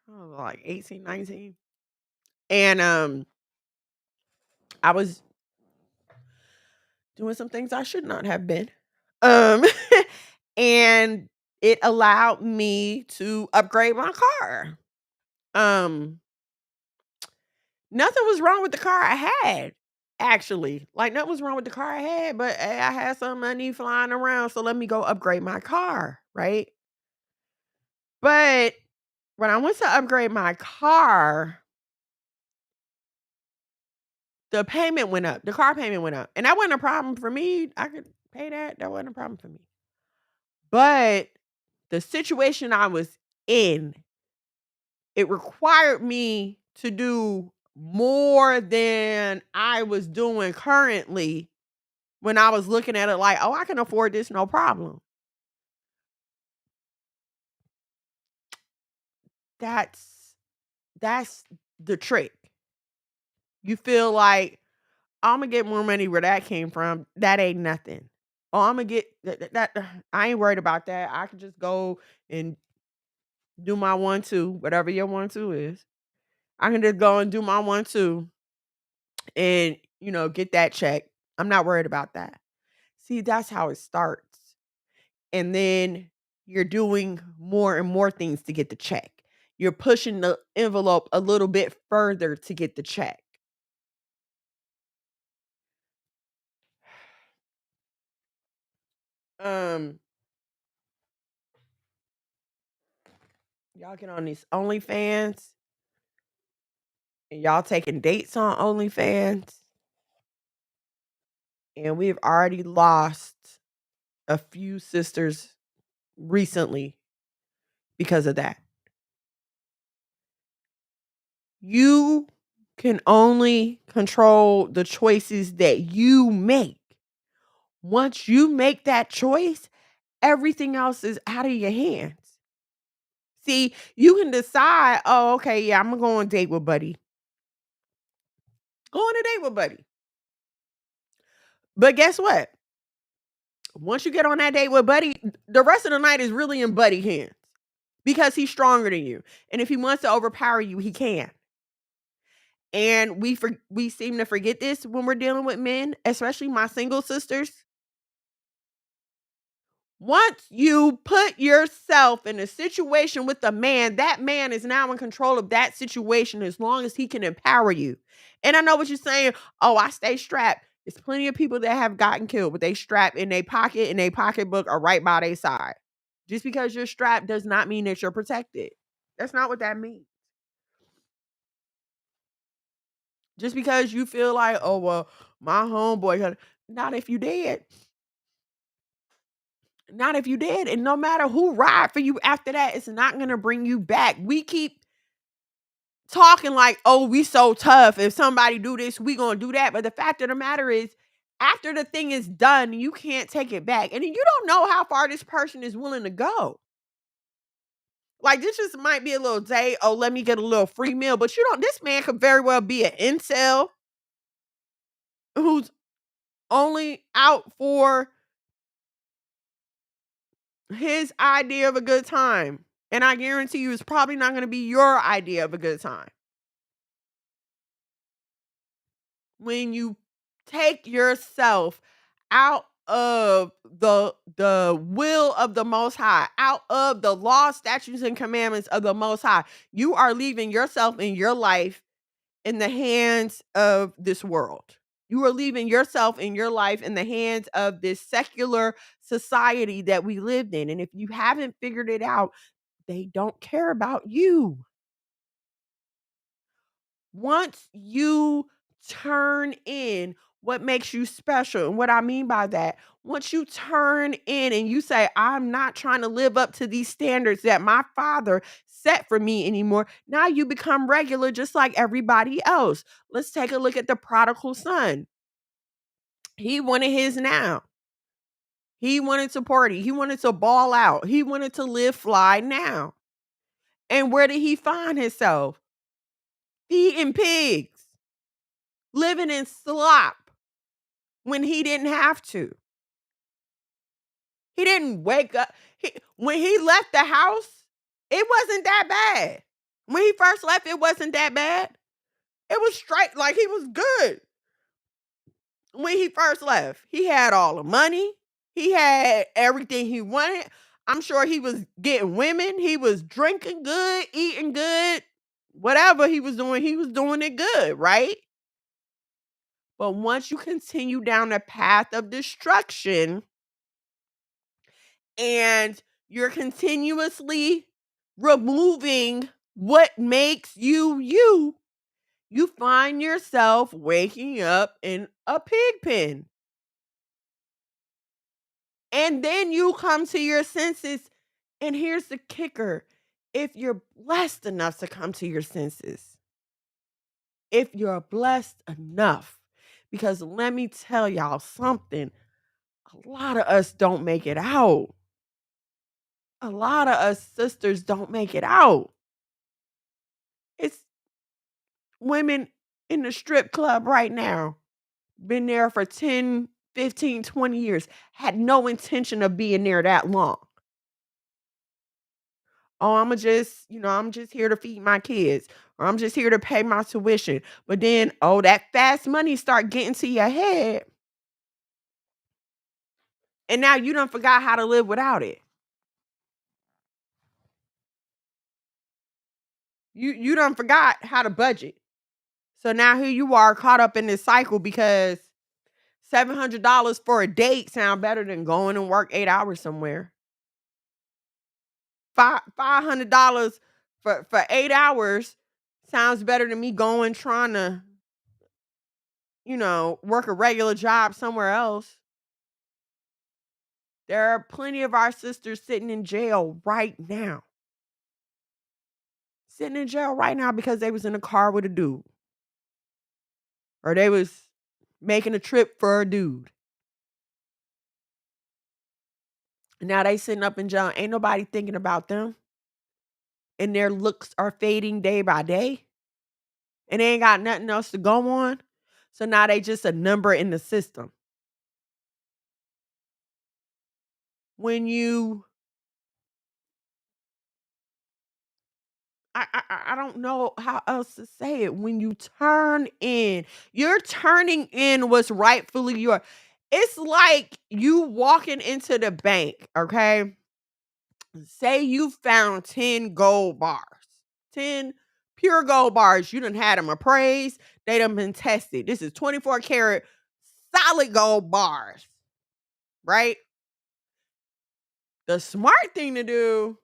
like 18, 19. And I was doing some things I should not have been. Um and it allowed me to upgrade my car. Um Nothing was wrong with the car I had. Actually, like nothing was wrong with the car I had, but I had some money flying around, so let me go upgrade my car, right? But when I went to upgrade my car, the payment went up. The car payment went up. And that wasn't a problem for me. I could pay that. That wasn't a problem for me. But the situation I was in, it required me to do more than I was doing currently when I was looking at it like, oh, I can afford this, no problem. That's the trick. You feel like I'm gonna get more money where that came from. That ain't nothing. Oh, I'm gonna get that. I ain't worried about that. I can just go and do my 1-2, whatever your 1-2 is. I can just go and do my 1-2 and, get that check. I'm not worried about that. See, that's how it starts. And then you're doing more and more things to get the check. You're pushing the envelope a little bit further to get the check. Um, y'all get on these OnlyFans and y'all taking dates on OnlyFans. And we've already lost a few sisters recently because of that. You can only control the choices that you make. Once you make that choice, everything else is out of your hands. See, you can decide, oh, okay, yeah, I'm gonna go on a date with Buddy. Go on a date with Buddy. But guess what? Once you get on that date with Buddy, the rest of the night is really in Buddy hands because he's stronger than you. And if he wants to overpower you, he can. And we seem to forget this when we're dealing with men, especially my single sisters. Once you put yourself in a situation with a man, that man is now in control of that situation as long as he can empower you. And I know what you're saying. Oh, I stay strapped. There's plenty of people that have gotten killed, but they strap in their pocket and their pocketbook are right by their side. Just because you're strapped does not mean that you're protected. That's not what that means. Just because you feel like, oh, well, my homeboy, not if you did. Not if you did. And no matter who ride for you after that, it's not going to bring you back. We keep talking like, oh, we so tough. If somebody do this, we going to do that. But the fact of the matter is, after the thing is done, you can't take it back. And you don't know how far this person is willing to go. Like, this just might be a little day. Oh, let me get a little free meal. But this man could very well be an incel who's only out for his idea of a good time. And I guarantee you it's probably not going to be your idea of a good time. When you take yourself out of the will of the Most High, out of the law, statutes, and commandments of the Most High, you are leaving yourself and your life in the hands of this world. You are leaving yourself and your life in the hands of this secular society that we lived in. And if you haven't figured it out, they don't care about you. Once you turn in what makes you special, and what I mean by that, once you turn in and you say, I'm not trying to live up to these standards that my father set for me anymore, now you become regular just like everybody else. Let's take a look at the prodigal son. He wanted his now. He wanted to party. He wanted to ball out. He wanted to live fly now. And where did he find himself? Feeding pigs, living in slop when he didn't have to. He didn't wake up. When he left the house, it wasn't that bad. When he first left, it wasn't that bad. It was straight, like he was good. When he first left, he had all the money. He had everything he wanted. I'm sure he was getting women. He was drinking good, eating good. Whatever he was doing it good, right? But once you continue down a path of destruction and you're continuously removing what makes you you, you find yourself waking up in a pig pen. And then you come to your senses. And here's the kicker. If you're blessed enough to come to your senses, if you're blessed enough, because let me tell y'all something, a lot of us don't make it out. A lot of us sisters don't make it out. It's women in the strip club right now. Been there for 10 15, 20 years, had no intention of being there that long. Oh, I'm just here to feed my kids, or I'm just here to pay my tuition. But then, oh, that fast money start getting to your head, and now you done forgot how to live without it. You done forgot how to budget. So now here you are caught up in this cycle because $700 for a date sound better than going and work 8 hours somewhere. $500 for 8 hours sounds better than me going trying to, work a regular job somewhere else. There are plenty of our sisters sitting in jail right now. Sitting in jail right now because they was in a car with a dude. Or they was making a trip for a dude. And now they sitting up in jail. Ain't nobody thinking about them. And their looks are fading day by day. And they ain't got nothing else to go on. So now they just a number in the system. When you I don't know how else to say it. When you turn in, you're turning in what's rightfully yours. It's like you walking into the bank, okay? Say you found 10 gold bars, 10 pure gold bars. You done had them appraised. They done been tested. This is 24 karat solid gold bars, right? The smart thing to do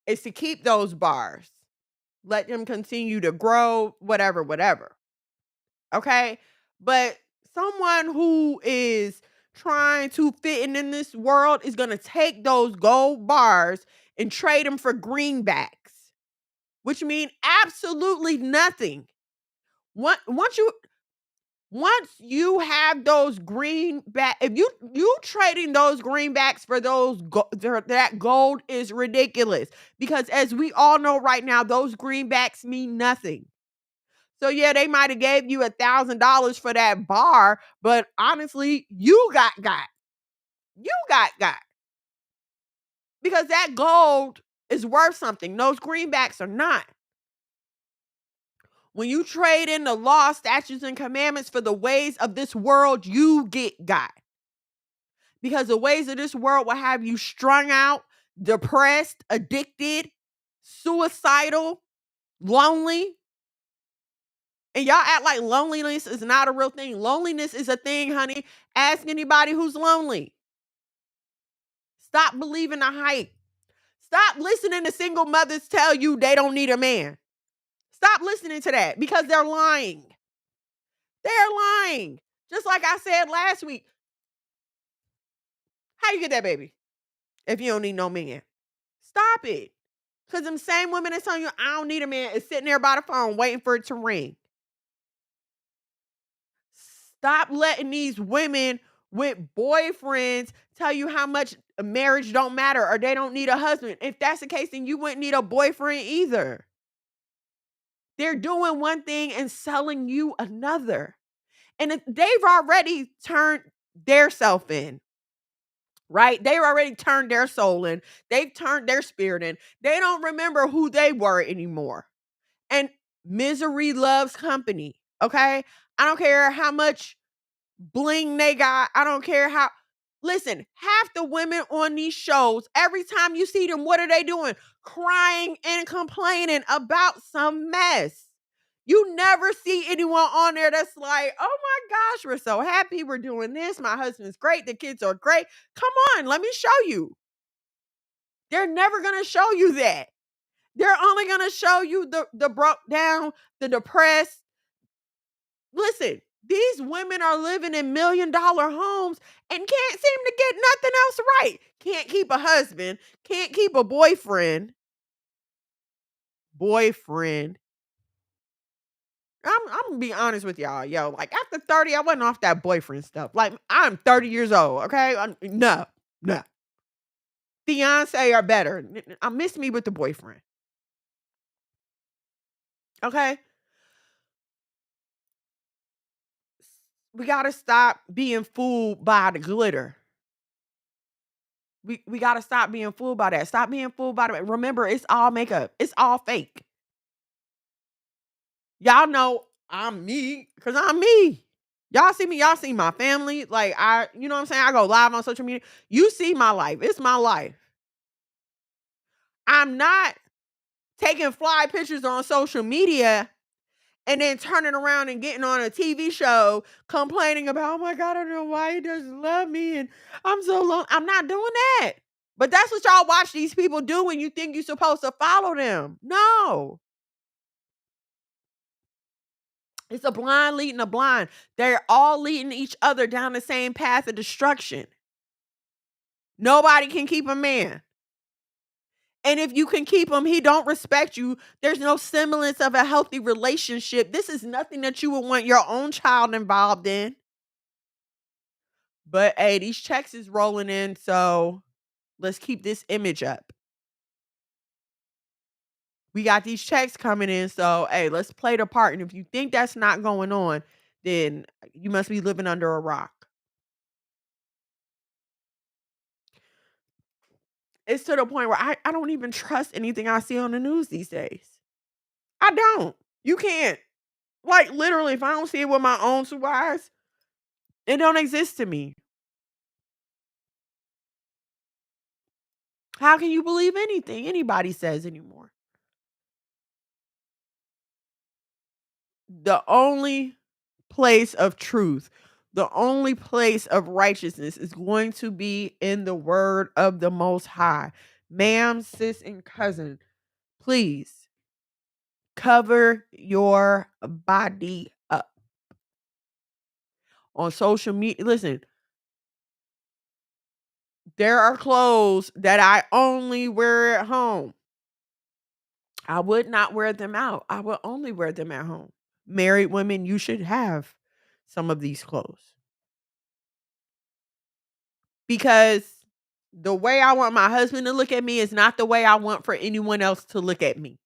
is to keep those bars. Let them continue to grow, whatever. Okay? But someone who is trying to fit in this world is going to take those gold bars and trade them for greenbacks, which mean absolutely nothing. Once you have those greenback, if you trading those greenbacks for that gold is ridiculous, because as we all know right now, those greenbacks mean nothing. So yeah, they might have gave you $1,000 for that bar, but honestly, you got. You got. Because that gold is worth something. Those greenbacks are not. When you trade in the law, statutes, and commandments for the ways of this world, you got. Because the ways of this world will have you strung out, depressed, addicted, suicidal, lonely. And y'all act like loneliness is not a real thing. Loneliness is a thing, honey. Ask anybody who's lonely. Stop believing the hype. Stop listening to single mothers tell you they don't need a man. Stop listening to that because they're lying. They're lying. Just like I said last week. How you get that baby if you don't need no man? Stop it. Because them same women that's telling you I don't need a man is sitting there by the phone waiting for it to ring. Stop letting these women with boyfriends tell you how much marriage don't matter or they don't need a husband. If that's the case, then you wouldn't need a boyfriend either. They're doing one thing and selling you another. And they've already turned their self in, right? They've already turned their soul in. They've turned their spirit in. They don't remember who they were anymore. And misery loves company, okay? I don't care how much bling they got. I don't care how. Listen, half the women on these shows, every time you see them, what are they doing? Crying and complaining about some mess. You never see anyone on there that's like, oh my gosh, we're so happy. We're doing this. My husband's great. The kids are great. Come on, let me show you. They're never going to show you that. They're only going to show you the broke down, the depressed. Listen, these women are living in $1 million homes and can't seem to get nothing else right. Can't keep a husband. Can't keep a boyfriend. I'm gonna be honest with y'all, yo. Like after 30, I wasn't off that boyfriend stuff. Like I'm 30 years old, okay? No. Fiance are better. I miss me with the boyfriend. Okay? we got to stop being fooled by the glitter. We got to stop being fooled by that. Stop being fooled by that. Remember, it's all makeup. It's all fake. Y'all know I'm me because I'm me. Y'all see me. Y'all see my family. Like, you know what I'm saying? I go live on social media. You see my life. It's my life. I'm not taking fly pictures on social media and then turning around and getting on a TV show complaining about, oh my God, I don't know why he doesn't love me and I'm so alone. I'm not doing that. But that's what y'all watch these people do when you think you're supposed to follow them. No. It's a blind leading a blind. They're all leading each other down the same path of destruction. Nobody can keep a man. And if you can keep him, he don't respect you. There's no semblance of a healthy relationship. This is nothing that you would want your own child involved in. But hey, these checks is rolling in, so let's keep this image up. We got these checks coming in, so hey, let's play the part. And if you think that's not going on, then you must be living under a rock. It's to the point where I don't even trust anything I see on the news these days. I don't. You can't. Like, literally, if I don't see it with my own two eyes, it don't exist to me. How can you believe anything anybody says anymore? The only place of truth, the only place of righteousness is going to be in the word of the Most High. Ma'am, sis, and cousin, please cover your body up. On social media, listen, there are clothes that I only wear at home. I would not wear them out. I would only wear them at home. Married women, you should have some of these clothes. Because the way I want my husband to look at me is not the way I want for anyone else to look at me.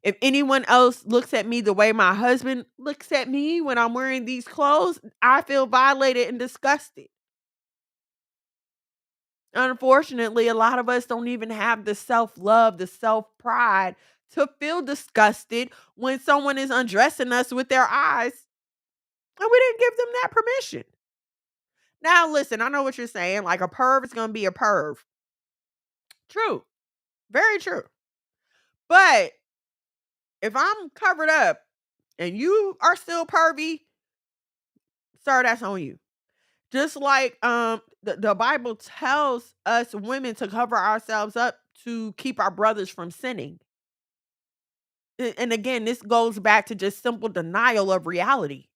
If anyone else looks at me the way my husband looks at me when I'm wearing these clothes, I feel violated and disgusted. Unfortunately, a lot of us don't even have the self-love, the self-pride to feel disgusted when someone is undressing us with their eyes and we didn't give them that permission. Now, listen, I know what you're saying. Like, a perv is going to be a perv. True. Very true. But if I'm covered up and you are still pervy, sir, that's on you. Just like the Bible tells us women to cover ourselves up to keep our brothers from sinning. And again, this goes back to just simple denial of reality.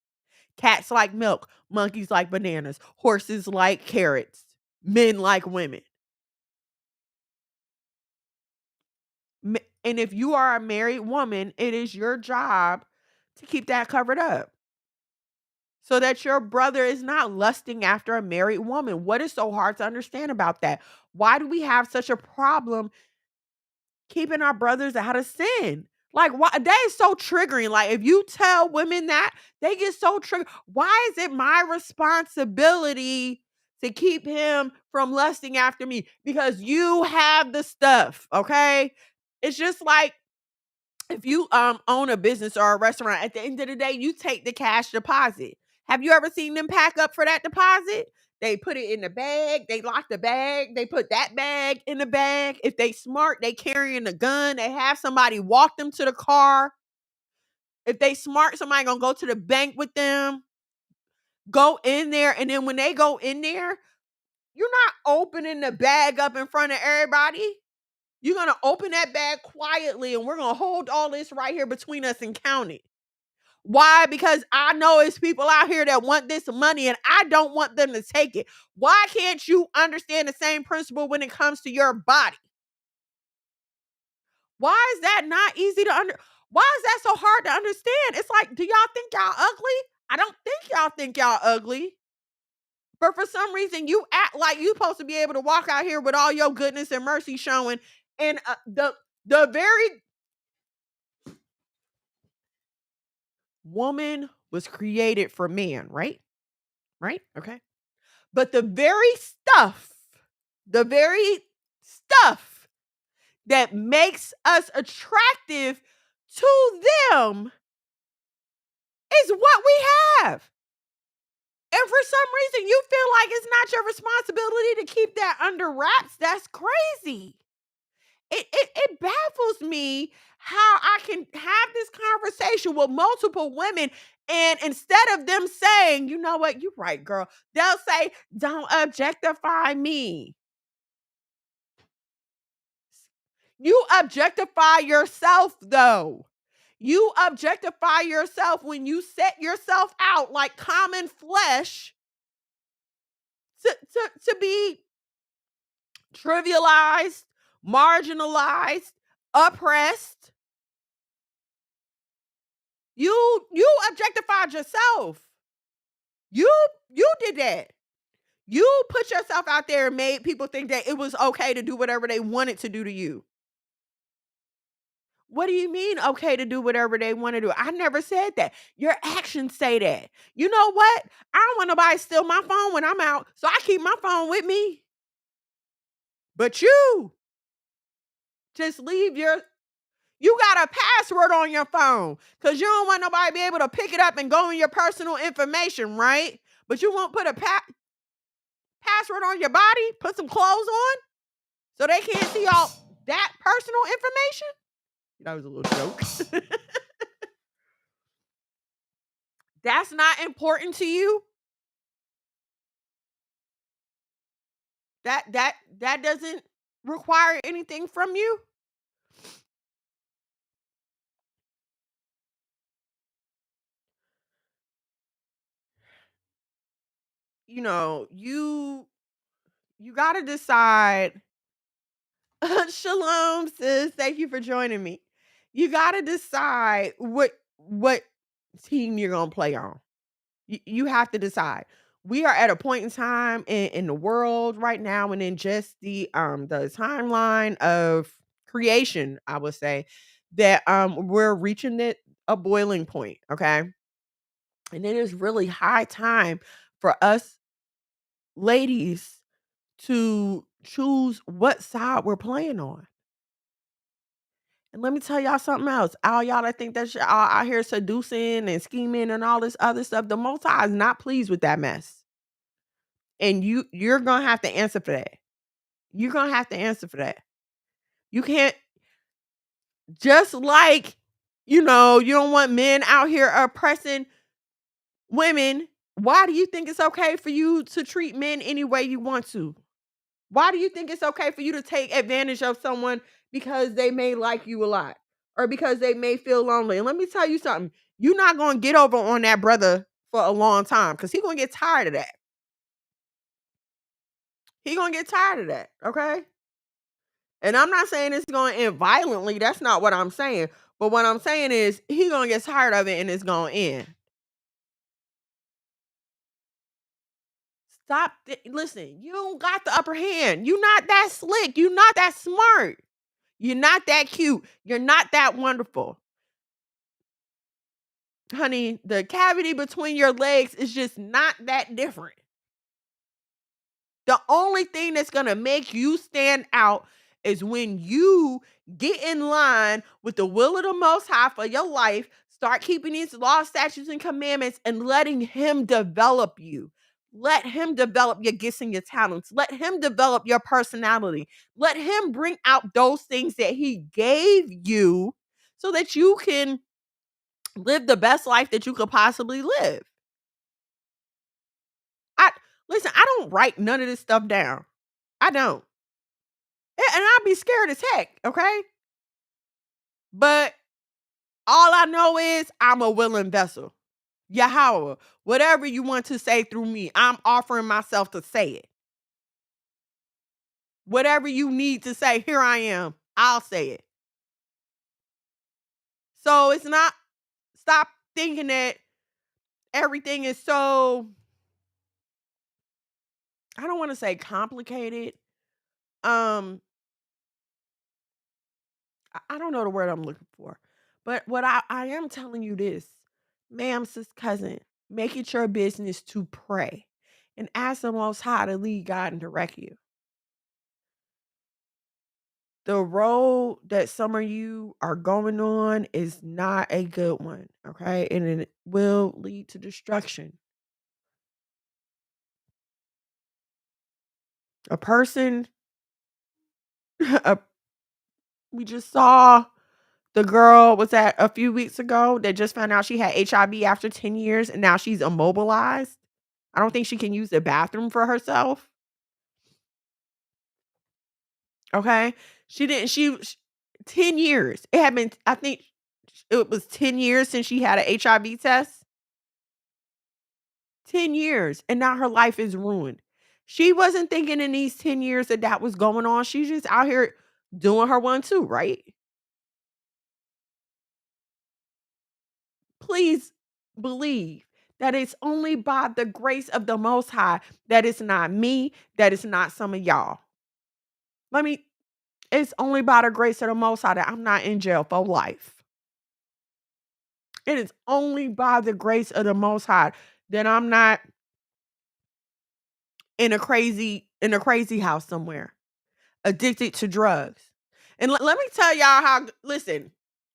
Cats like milk, monkeys like bananas, horses like carrots, men like women. And if you are a married woman, it is your job to keep that covered up so that your brother is not lusting after a married woman. What is so hard to understand about that? Why do we have such a problem keeping our brothers out of sin? Like, why that is so triggering. Like, if you tell women that, they get so triggered. Why is it my responsibility to keep him from lusting after me? Because you have the stuff, okay? It's just like if you own a business or a restaurant, at the end of the day, you take the cash deposit. Have you ever seen them pack up for that deposit? They put it in the bag. They lock the bag. They put that bag in the bag. If they smart, they carrying a gun. They have somebody walk them to the car. If they smart, somebody gonna go to the bank with them. Go in there, and then when they go in there, you're not opening the bag up in front of everybody. You're gonna open that bag quietly, and we're gonna hold all this right here between us and count it. Why? Because I know it's people out here that want this money and I don't want them to take it. Why can't you understand the same principle when it comes to your body? Why is that not easy to why is that so hard to understand? It's like, do y'all think y'all ugly? I don't think y'all think y'all ugly. But for some reason, you act like you supposed to be able to walk out here with all your goodness and mercy showing. And the very woman was created for man, right? right? Okay. But the very stuff that makes us attractive to them is what we have. And for some reason, you feel like it's not your responsibility to keep that under wraps. That's crazy. It baffles me how I can have this conversation with multiple women, and instead of them saying, you know what, you're right, girl, they'll say, don't objectify me. You objectify yourself, though. You objectify yourself when you set yourself out like common flesh to be trivialized, marginalized, oppressed. You objectified yourself. You did that. You put yourself out there and made people think that it was okay to do whatever they wanted to do to you. What do you mean okay to do whatever they want to do? I never said that. Your actions say that. You know what? I don't want nobody to steal my phone when I'm out, so I keep my phone with me. But you just you got a password on your phone because you don't want nobody to be able to pick it up and go in your personal information, right? But you won't put a password on your body, put some clothes on so they can't see all that personal information. That was a little joke. That's not important to you. That doesn't require anything from you. You know, you got to decide. Shalom, sis. Thank you for joining me. You got to decide what team you're going to play on. You have to decide. We are at a point in time in the world right now, and in just the timeline of creation, I would say that we're reaching a boiling point. Okay, and it is really high time for us ladies to choose what side we're playing on. And let me tell y'all something else. All y'all that think that y'all out here seducing and scheming and all this other stuff, the Most High is not pleased with that mess. And you're gonna have to answer for that. You're gonna have to answer for that. You can't just like, you don't want men out here oppressing women. Why do you think it's okay for you to treat men any way you want to? Why do you think it's okay for you to take advantage of someone because they may like you a lot or because they may feel lonely? And let me tell you something. You're not going to get over on that brother for a long time because he's going to get tired of that. He's going to get tired of that, okay? And I'm not saying it's going to end violently. That's not what I'm saying. But what I'm saying is he's going to get tired of it and it's going to end. Stop. Listen, you don't got the upper hand. You're not that slick. You're not that smart. You're not that cute. You're not that wonderful. Honey, the cavity between your legs is just not that different. The only thing that's going to make you stand out is when you get in line with the will of the Most High for your life, start keeping these laws, statutes, and commandments, and letting Him develop you. Let Him develop your gifts and your talents. Let Him develop your personality. Let Him bring out those things that He gave you so that you can live the best life that you could possibly live. Listen, I don't write none of this stuff down. I don't. And I'd be scared as heck, okay? But all I know is I'm a willing vessel. Yahweh, whatever you want to say through me, I'm offering myself to say it. Whatever you need to say, here I am. I'll say it. So it's not, stop thinking that everything is so, I don't want to say complicated. I don't know the word I'm looking for. But what I am telling you this, ma'am, sis, cousin, make it your business to pray and ask the Most High to lead, God, and direct you. The road that some of you are going on is not a good one, okay? And it will lead to destruction. A person, we just saw the girl, was that a few weeks ago, that just found out she had HIV after 10 years and now she's immobilized. I don't think she can use the bathroom for herself. Okay? She didn't, 10 years. It had been, I think it was 10 years since she had an HIV test. 10 years. And now her life is ruined. She wasn't thinking in these 10 years that that was going on. She's just out here doing her one too, right? Please believe that it's only by the grace of the Most High that it's not me, that it's not some of y'all. It's only by the grace of the Most High that I'm not in jail for life. It is only by the grace of the Most High that I'm not in a crazy house somewhere, addicted to drugs. And let me tell y'all how, listen,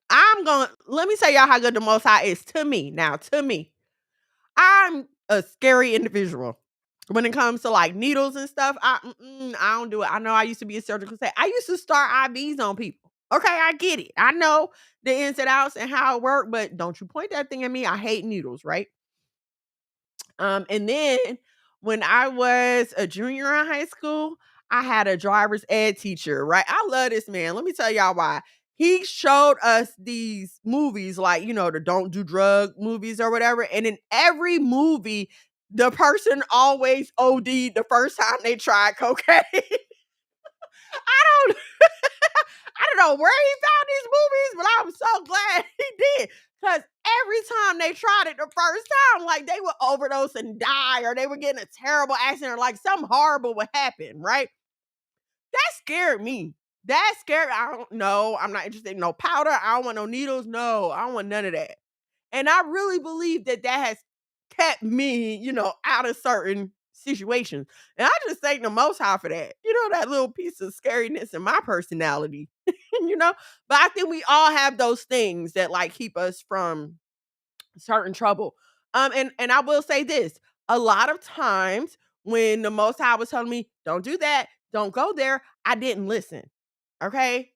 let me tell y'all how good the Most High is to me. Now, to me, I'm a scary individual. When it comes to like needles and stuff, I don't do it. I know I used to be a surgical tech. I used to start IVs on people. Okay, I get it. I know the ins and outs and how it works, but don't you point that thing at me. I hate needles, right? And then when I was a junior in high school, I had a driver's ed teacher, right? I love this man. Let me tell y'all why. He showed us these movies, like, the don't do drug movies or whatever. And in every movie, the person always OD'd the first time they tried cocaine. I don't I don't know where he found these movies, but I'm so glad he did. Because every time they tried it the first time, like they would overdose and die, or they would get in a terrible accident, or like something horrible would happen, right? That scared me. That scared me. I don't know. I'm not interested in no powder. I don't want no needles. No, I don't want none of that. And I really believe that has kept me, out of certain situations. And I just thank the Most High for that. That little piece of scariness in my personality, But I think we all have those things that like keep us from certain trouble. And I will say this, a lot of times when the Most High was telling me, don't do that, don't go there, I didn't listen. Okay.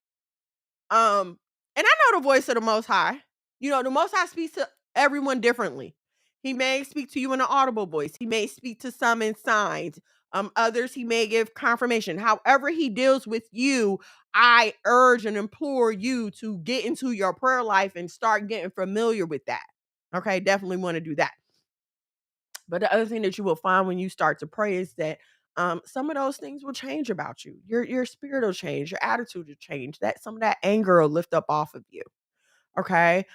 And I know the voice of the Most High. The Most High speaks to everyone differently. He may speak to you in an audible voice. He may speak to some in signs. Others he may give confirmation. However he deals with you, I urge and implore you to get into your prayer life and start getting familiar with that. Okay, definitely want to do that. But the other thing that you will find when you start to pray is that some of those things will change about you. Your spirit will change, your attitude will change. That some of that anger will lift up off of you. Okay.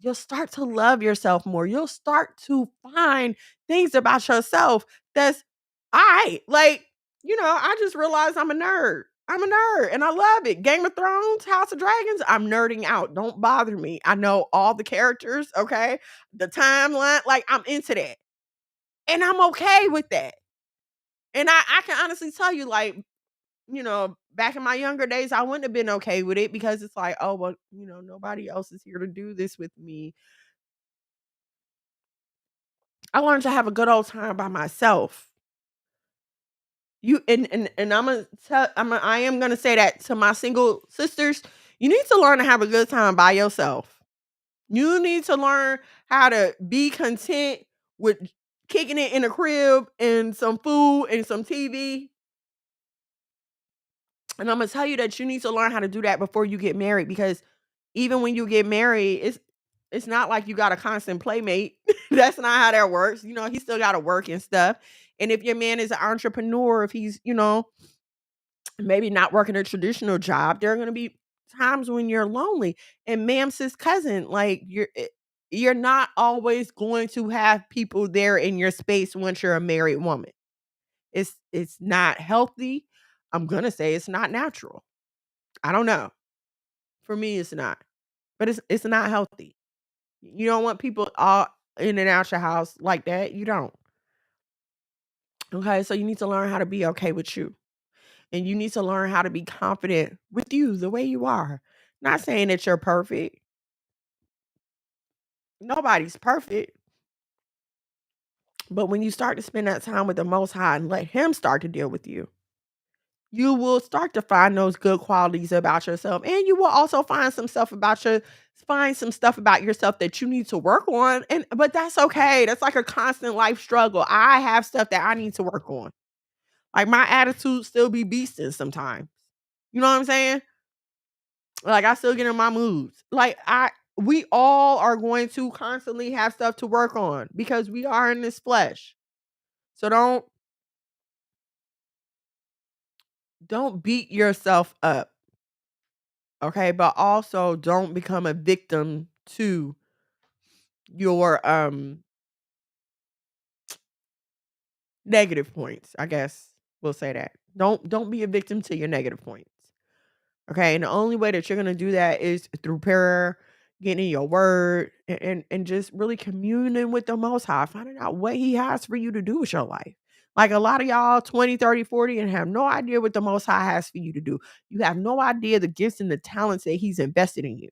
You'll start to love yourself more. You'll start to find things about yourself that's all right. Like, I just realized I'm a nerd. I'm a nerd and I love it. Game of Thrones, House of Dragons, I'm nerding out. Don't bother me. I know all the characters, okay? The timeline, like I'm into that. And I'm okay with that. And I can honestly tell you, like, back in my younger days, I wouldn't have been okay with it because it's like, oh, well, nobody else is here to do this with me. I learned to have a good old time by myself. I am gonna say that to my single sisters. You need to learn to have a good time by yourself. You need to learn how to be content with kicking it in a crib and some food and some TV. And I'm gonna tell you that you need to learn how to do that before you get married, because even when you get married, it's not like you got a constant playmate. That's not how that works. He still got to work and stuff. And if your man is an entrepreneur, if he's, maybe not working a traditional job, there are going to be times when you're lonely. And ma'am, sis, cousin, like you're not always going to have people there in your space once you're a married woman. It's not healthy. I'm going to say it's not natural. I don't know. For me, it's not. But it's not healthy. You don't want people all in and out your house like that. You don't. Okay, so you need to learn how to be okay with you. And you need to learn how to be confident with you the way you are. Not saying that you're perfect. Nobody's perfect. But when you start to spend that time with the Most High and let Him start to deal with you, you will start to find those good qualities about yourself. And you will also find some stuff about yourself that you need to work on. But that's okay. That's like a constant life struggle. I have stuff that I need to work on. Like my attitude still be beasting sometimes. You know what I'm saying? Like I still get in my moods. We all are going to constantly have stuff to work on because we are in this flesh. So don't beat yourself up. Okay? But also don't become a victim to your negative points. I guess we'll say that. Don't be a victim to your negative points. Okay? And the only way that you're going to do that is through prayer, getting in your word, and just really communing with the Most High, finding out what He has for you to do with your life. Like a lot of y'all 20, 30, 40 and have no idea what the Most High has for you to do. You have no idea the gifts and the talents that He's invested in you.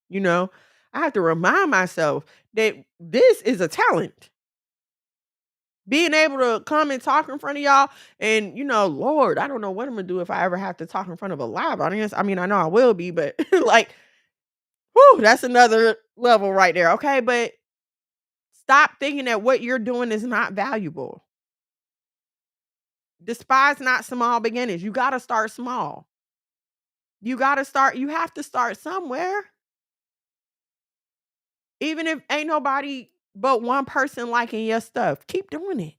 You know, I have to remind myself that this is a talent. Being able to come and talk in front of y'all and, Lord, I don't know what I'm gonna do if I ever have to talk in front of a live audience. I mean, I know I will be, but like, whew, that's another level right there. Okay. But stop thinking that what you're doing is not valuable. Despise not small beginnings. You got to start small. You have to start somewhere. Even if ain't nobody but one person liking your stuff, keep doing it.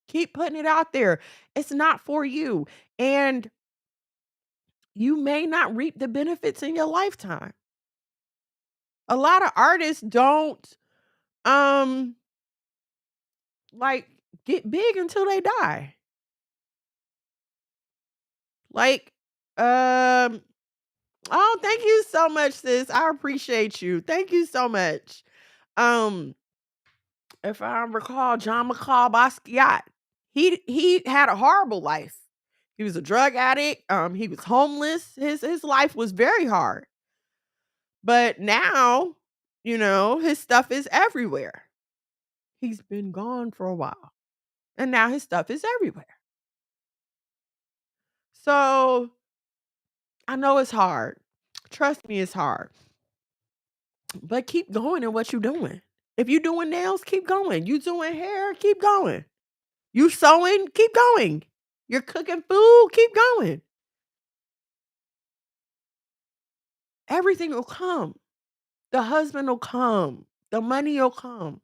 Keep putting it out there. It's not for you. And you may not reap the benefits in your lifetime. A lot of artists don't like get big until they die. Like oh, thank you so much, sis. I appreciate you. Thank you so much. Um if I recall, John McCall Basquiat, he had a horrible life. He was a drug addict. He was homeless. His life was very hard. But now, his stuff is everywhere. He's been gone for a while. And now his stuff is everywhere. So I know it's hard. Trust me, it's hard. But keep going in what you're doing. If you're doing nails, keep going. You doing hair, keep going. You sewing, keep going. You're cooking food, keep going. Everything will come. The husband will come. The money will come.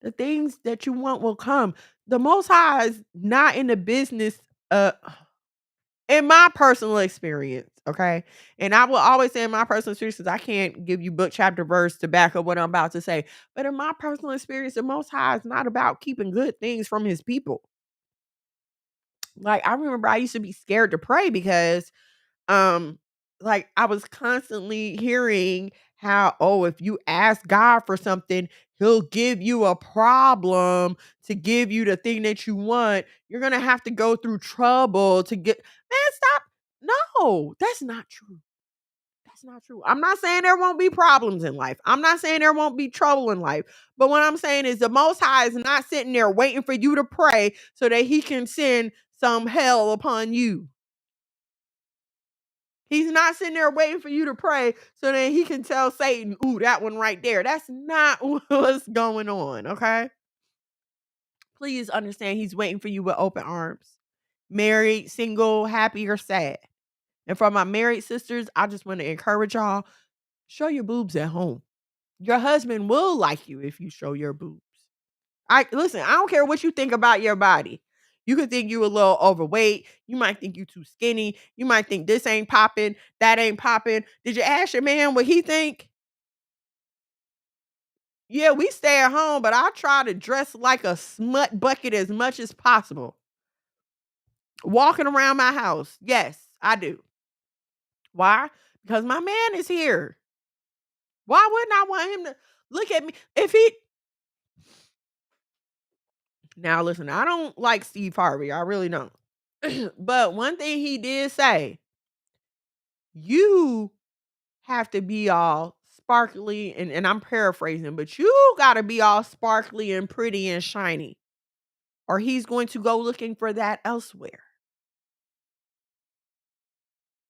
The things that you want will come. The Most High is not in the business, in my personal experience, okay? And I will always say in my personal experience, because I can't give you book, chapter, verse to back up what I'm about to say. But in my personal experience, the Most High is not about keeping good things from His people. Like, I remember I used to be scared to pray because like I was constantly hearing how, oh, if you ask God for something, He'll give you a problem to give you the thing that you want. You're gonna have to go through trouble to get. Man, stop. No, that's not true. That's not true. I'm not saying there won't be problems in life. I'm not saying there won't be trouble in life. But what I'm saying is the Most High is not sitting there waiting for you to pray so that He can send some hell upon you. He's not sitting there waiting for you to pray so that He can tell Satan, ooh, that one right there. That's not what's going on, okay? Please understand He's waiting for you with open arms. Married, single, happy, or sad. And for my married sisters, I just want to encourage y'all, show your boobs at home. Your husband will like you if you show your boobs. Listen, I don't care what you think about your body. You could think you a little overweight. You might think you too skinny. You might think this ain't popping, that ain't popping. Did you ask your man what he think? Yeah, we stay at home, but I try to dress like a smut bucket as much as possible. Walking around my house. Yes, I do. Why? Because my man is here. Why wouldn't I want him to look at me? If he Now listen, I don't like Steve Harvey. I really don't. But one thing he did say, you have to be all sparkly, and I'm paraphrasing, but you gotta be all sparkly and pretty and shiny, or he's going to go looking for that elsewhere.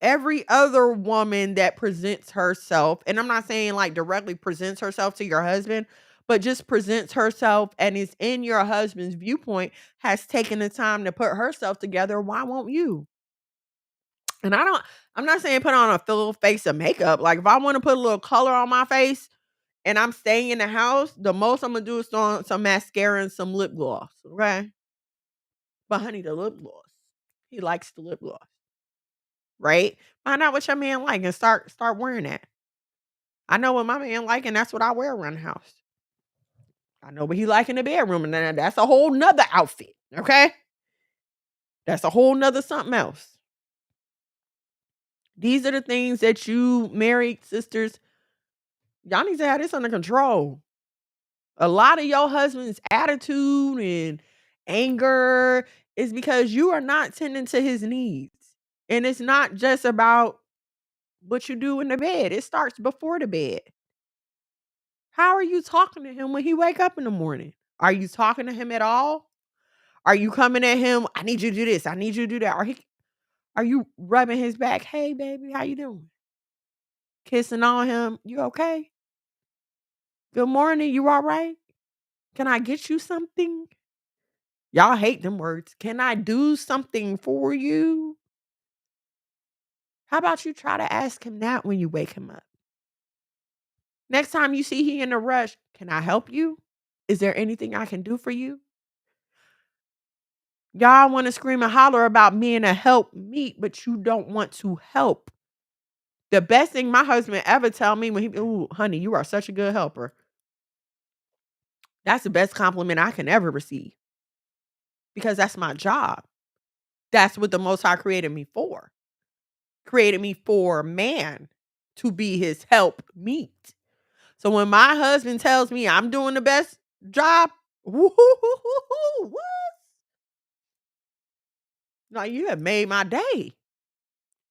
Every other woman that presents herself, and I'm not saying like directly presents herself to your husband, but just presents herself and is in your husband's viewpoint, has taken the time to put herself together. Why won't you? And I'm not saying put on a full face of makeup. Like if I want to put a little color on my face and I'm staying in the house, the most I'm gonna do is throw on some mascara and some lip gloss. Okay. But honey, the lip gloss. He likes the lip gloss. Right? Find out what your man like and start wearing that. I know what my man like, and that's what I wear around the house. I know what he like in the bedroom, and then that's a whole nother outfit. Okay. That's a whole nother something else. These are the things that you married sisters, y'all need to have this under control. A lot of your husband's attitude and anger is because you are not tending to his needs. And it's not just about what you do in the bed. It starts before the bed. How are you talking to him when he wake up in the morning? Are you talking to him at all? Are you coming at him? I need you to do this. I need you to do that. Are you rubbing his back? Hey baby, how you doing? Kissing on him. You okay? Good morning. You all right? Can I get you something? Y'all hate them words. Can I do something for you? How about you try to ask him that when you wake him up? Next time you see he in a rush, can I help you? Is there anything I can do for you? Y'all want to scream and holler about being a help meet, but you don't want to help. The best thing my husband ever tell me when ooh, honey, you are such a good helper. That's the best compliment I can ever receive because that's my job. That's what the Most High created me for. Created me for man to be his help meet. So when my husband tells me I'm doing the best job, what? Like you have made my day.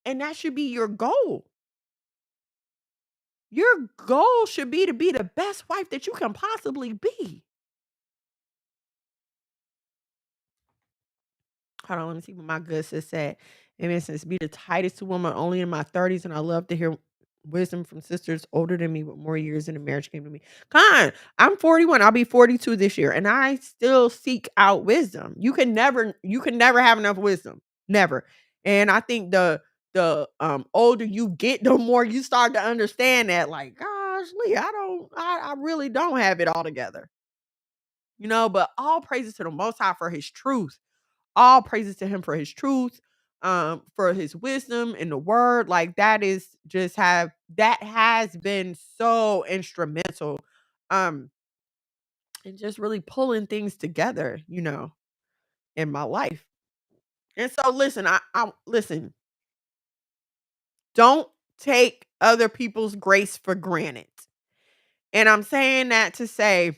And that should be your goal. Your goal should be to be the best wife that you can possibly be. Hold on, let me see what my good sis said. Amen. Since be the tightest woman only in my 30s, and I love to hear wisdom from sisters older than me with more years in the marriage came to me. Con, I'm 41. I'll be 42 this year, and I still seek out wisdom. You can never have enough wisdom. Never. And I think the older you get, the more you start to understand that, like, gosh, Lee, I really don't have it all together. You know, but all praises to the Most High for his truth. All praises to him for his truth, for his wisdom in the word. Like that has been so instrumental in just really pulling things together, you know, in my life. And so listen, I listen, don't take other people's grace for granted. And I'm saying that to say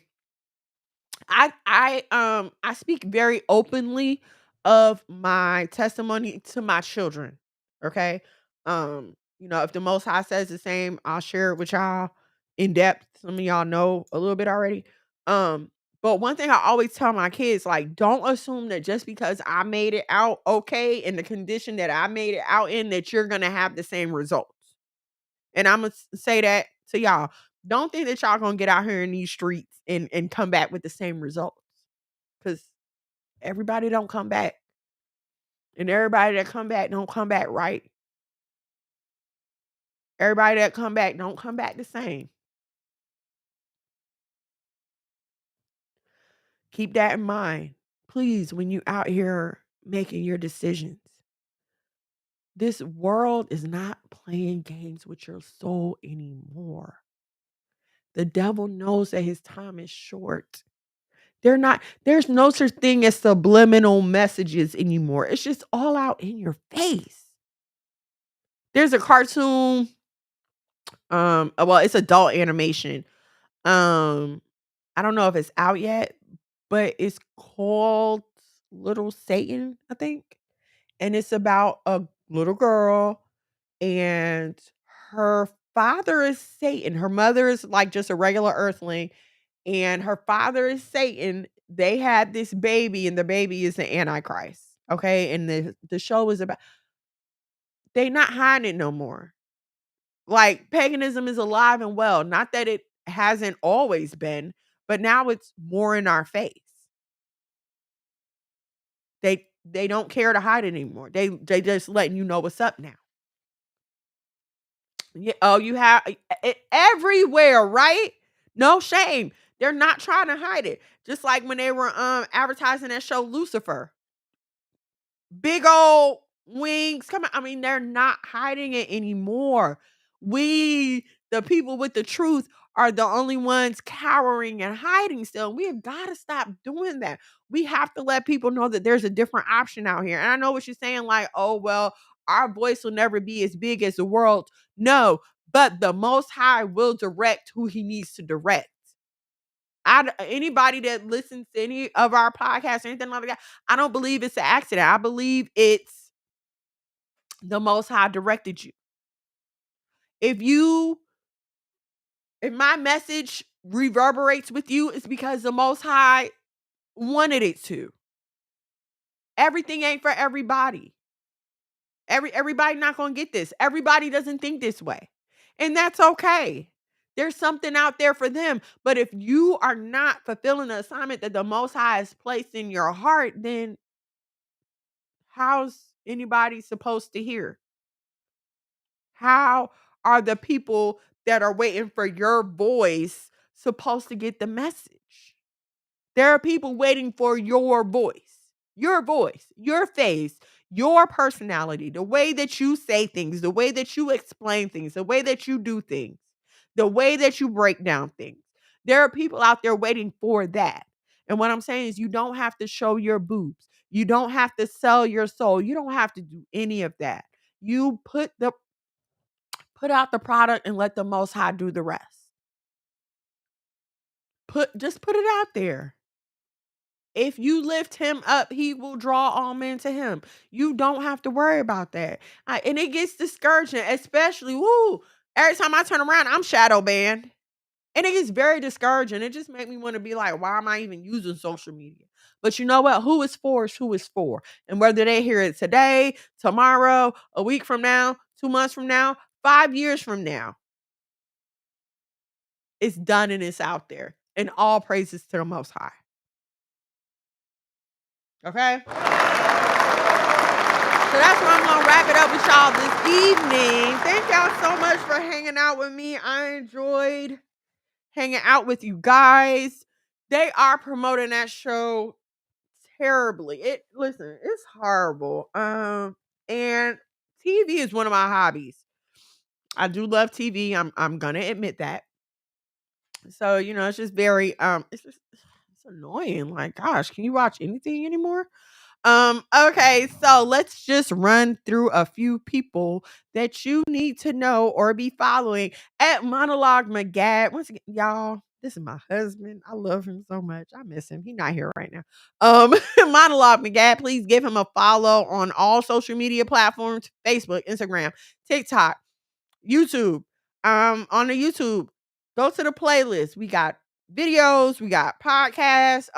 I speak very openly of my testimony to my children. Okay. You know, if the Most High says the same, I'll share it with y'all in depth. Some of y'all know a little bit already. But one thing I always tell my kids, like, don't assume that just because I made it out okay in the condition that I made it out in, that you're gonna have the same results. And I'm gonna say that to y'all. Don't think that y'all gonna get out here in these streets and come back with the same results. Because everybody don't come back. And everybody that come back don't come back right. Everybody that come back don't come back the same. Keep that in mind. Please, when you out here making your decisions. This world is not playing games with your soul anymore. The devil knows that his time is short. There's no such thing as subliminal messages anymore. It's just all out in your face. There's a cartoon Well, it's adult animation. I don't know if it's out yet, but it's called Little Satan, I think. And it's about a little girl and her father is Satan. Her mother is like just a regular earthling and her father is Satan. They had this baby and the baby is the Antichrist. Okay? And the show is about they not hiding it no more. Like paganism is alive and well. Not that it hasn't always been, but now it's more in our face. They don't care to hide it anymore. They just letting you know what's up now. Yeah, oh, you have it everywhere, right? No shame. They're not trying to hide it. Just like when they were advertising that show Lucifer. Big old wings. Come on. I mean, they're not hiding it anymore. We, the people with the truth, are the only ones cowering and hiding still. We have got to stop doing that. We have to let people know that there's a different option out here. And I know what you're saying, like, oh, well, our voice will never be as big as the world. No, but the Most High will direct who he needs to direct. Anybody that listens to any of our podcasts or anything like that, I don't believe it's an accident. I believe it's the Most High directed you. If my message reverberates with you, it's because the Most High wanted it to. Everything ain't for everybody. Everybody not gonna get this. Everybody doesn't think this way, and that's okay. There's something out there for them. But if you are not fulfilling the assignment that the Most High has placed in your heart, then how's anybody supposed to hear? How are the people that are waiting for your voice supposed to get the message? There are people waiting for your voice, your face, your personality, the way that you say things, the way that you explain things, the way that you do things, the way that you break down things. There are people out there waiting for that. And what I'm saying is, you don't have to show your boobs. You don't have to sell your soul. You don't have to do any of that. You put out the product and let the Most High do the rest. Just put it out there. If you lift him up, he will draw all men to him. You don't have to worry about that. And it gets discouraging, especially, every time I turn around, I'm shadow banned. And it gets very discouraging. It just makes me want to be like, why am I even using social media? But you know what? Who is for is who is for. And whether they hear it today, tomorrow, a week from now, 2 months from now, 5 years from now, it's done and it's out there. And all praises to the Most High. Okay? So that's where I'm going to wrap it up with y'all this evening. Thank y'all so much for hanging out with me. I enjoyed hanging out with you guys. They are promoting that show terribly. Listen, it's horrible. And TV is one of my hobbies. I do love TV. I'm gonna admit that. So, it's just very it's annoying. Like, gosh, can you watch anything anymore? Okay, so let's just run through a few people that you need to know or be following at Monologue McGad. Once again, y'all, this is my husband. I love him so much. I miss him. He's not here right now. Monologue McGad, please give him a follow on all social media platforms: Facebook, Instagram, TikTok, YouTube. On the YouTube, go to the playlist. We got videos, we got podcasts.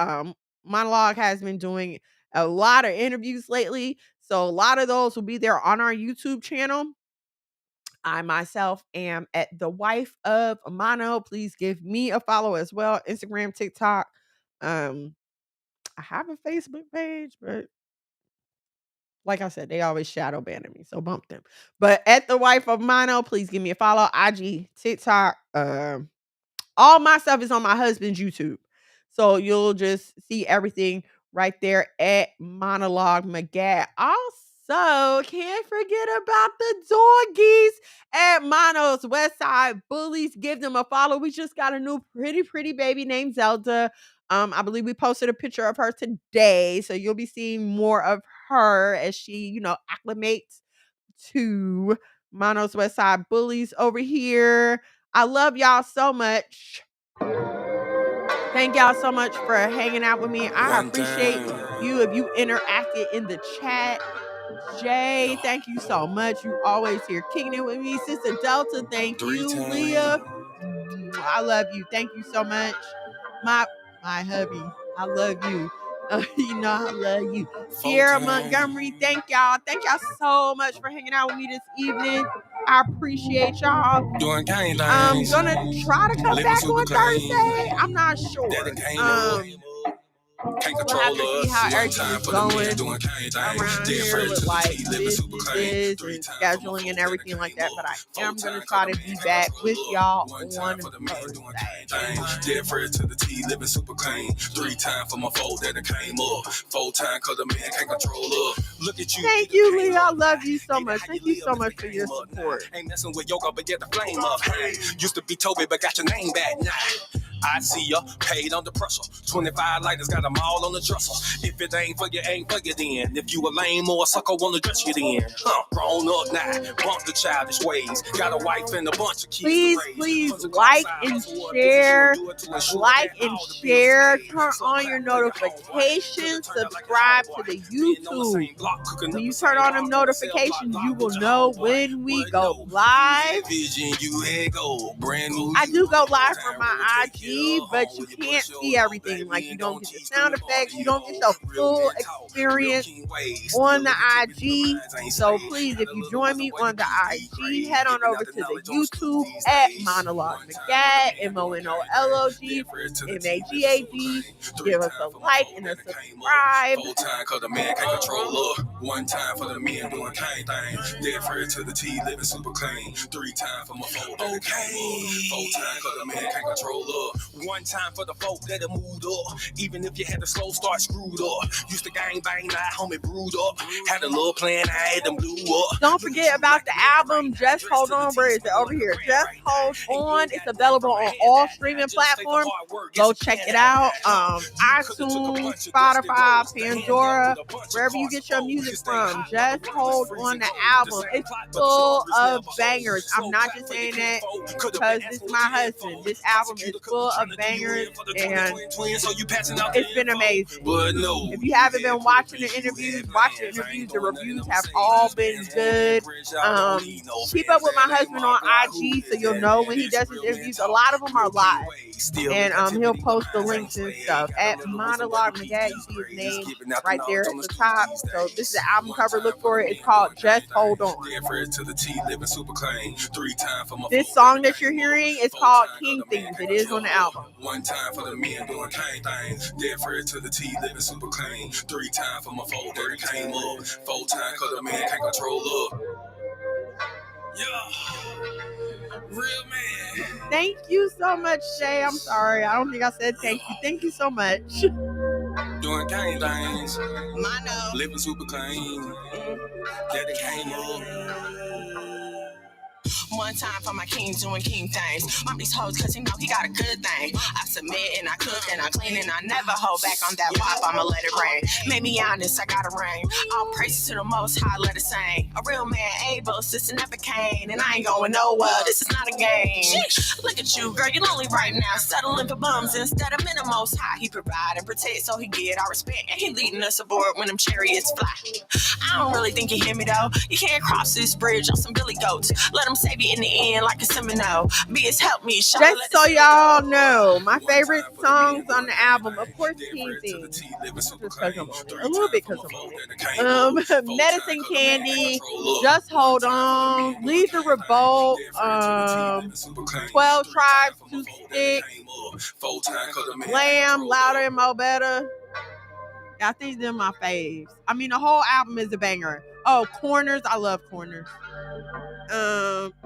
Monologue has been doing a lot of interviews lately. So a lot of those will be there on our YouTube channel. I myself am at the wife of Mono. Please give me a follow as well. Instagram, TikTok. I have a Facebook page, but like I said, they always shadow banning me, so bump them. But at the wife of Mono, please give me a follow. IG, TikTok, all my stuff is on my husband's YouTube. So you'll just see everything right there at Monologue McGad. Also, can't forget about the doggies at Mono's Westside Bullies. Give them a follow. We just got a new pretty baby named Zelda. I believe we posted a picture of her today. So you'll be seeing more of her as she, acclimates to Mono's West Side Bullies over here. I love y'all so much. Thank y'all so much for hanging out with me. I appreciate you if you interacted in the chat. Jay, thank you so much. You always here kicking it with me. Sister Delta, thank you. Leah, I love you. Thank you so much. My hubby, I love you. You know I love you. Sierra Montgomery, thank y'all. Thank y'all so much for hanging out with me this evening. I appreciate y'all. I'm gonna try to come back on Thursday. I'm not sure. We'll have to see how everything's going around here with like businesses and scheduling and everything like that. But I am going to try to be back with y'all on Thursday. Dead fresh to the T, living super clean. 3 times for my foe that it came up. 4 times cause the man can't control up. Look at you. Thank you, Leah. I love you so much. Thank you so much for your support. Ain't messing with yoga, but get the flame up. Hey, used to be Toby, but got your name back now. I see ya, paid under pressure. 25 lighters, got them all on the dresser. If it ain't for you, ain't for you then. If you a lame or a sucker, wanna dress you then. Grown up now, bump the childish ways. Got a wife and a bunch of kids. Please like and share. Like and share. Turn on your notifications. Subscribe to the YouTube. When you turn on them notifications, you will know when we go live. I do go live from my IG, but you can't see everything. Like, you don't get the sound effects, you don't get the full experience on the IG. So please, if you join me on the IG, head on over to the YouTube at Monologue Magat, MONOLOG MAGAD. Give us a like and a subscribe. 4 times cause the man can't control up. 1 time for the men doing kind things. Dead fresh to the T, living super clean. 3 times for my foe that it came up. 4 times cause the man can't control up. 1 time for the folk that it moved up. Even if you had a slow start screwed up. Used to gang bang, now homie brewed up. Had a little plan, I had them blew up. Don't forget about the album Just Hold On. Where is it? Over here. Just Hold On. It's available on all streaming platforms. Go check it out. iTunes, Spotify, Pandora, wherever you get your music from. Just Hold On, the album. It's full of bangers. I'm not just saying that because this is my husband. This album is full of bangers and it's been amazing. If you haven't been watching the interviews, watch the interviews. The reviews have all been good. Keep up with my husband on IG so you'll know when he does his interviews. A lot of them are live, and he'll post the links and stuff at Monologue Magat. You see his name right there at the top. So this is the album cover. Look for it. It's called Just Hold On. This song that you're hearing is called King Things. It is on the album. 1 time for the men doing kind things. Dead fresh to the T, living super clean. 3 times for my foe that it came up. 4 times cause the man can't control up. Yeah, real man. Thank you so much, Shay. I'm sorry. I don't think I said thank you. Thank you so much. Doing kind things. Living super clean. That it came up. 1 time for my king doing king things. Mom these hoes cause he know he got a good thing. I submit and I cook and I clean and I never hold back on that pop. I'ma let it rain. Made me honest, I got a ring. All praises to the most high, let it sing. A real man able, sister never came. And I ain't going nowhere, this is not a game. Look at you, girl, you're lonely right now. Settling for bums instead of the most high. He provide and protect so he get our respect. And he leading us aboard when them chariots fly. I don't really think you hear me though. You can't cross this bridge on some billy goats. Let them save you in the end like a Seminole. Be as help me. Just so y'all know, my favorite songs on the album, of course, King Things. Just because I'm on it. A little bit because I'm on it. Medicine Candy, Just Hold On, Lead the Revolt, 12 Tribes, 2 Sticks, Lamb, Louder and Mo Better. Yeah, I think they're my faves. I mean, the whole album is a banger. Oh, Corners. I love Corners.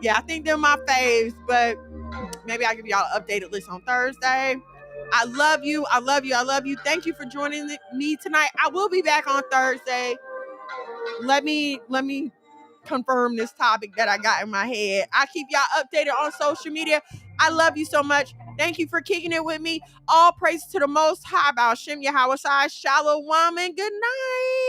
Yeah, I think they're my faves, but maybe I'll give y'all an updated list on Thursday. I love you. I love you. I love you. Thank you for joining me tonight. I will be back on Thursday. Let me confirm this topic that I got in my head. I keep y'all updated on social media. I love you so much. Thank you for kicking it with me. All praise to the Most High. About Shem Yahweh Shalom and good night.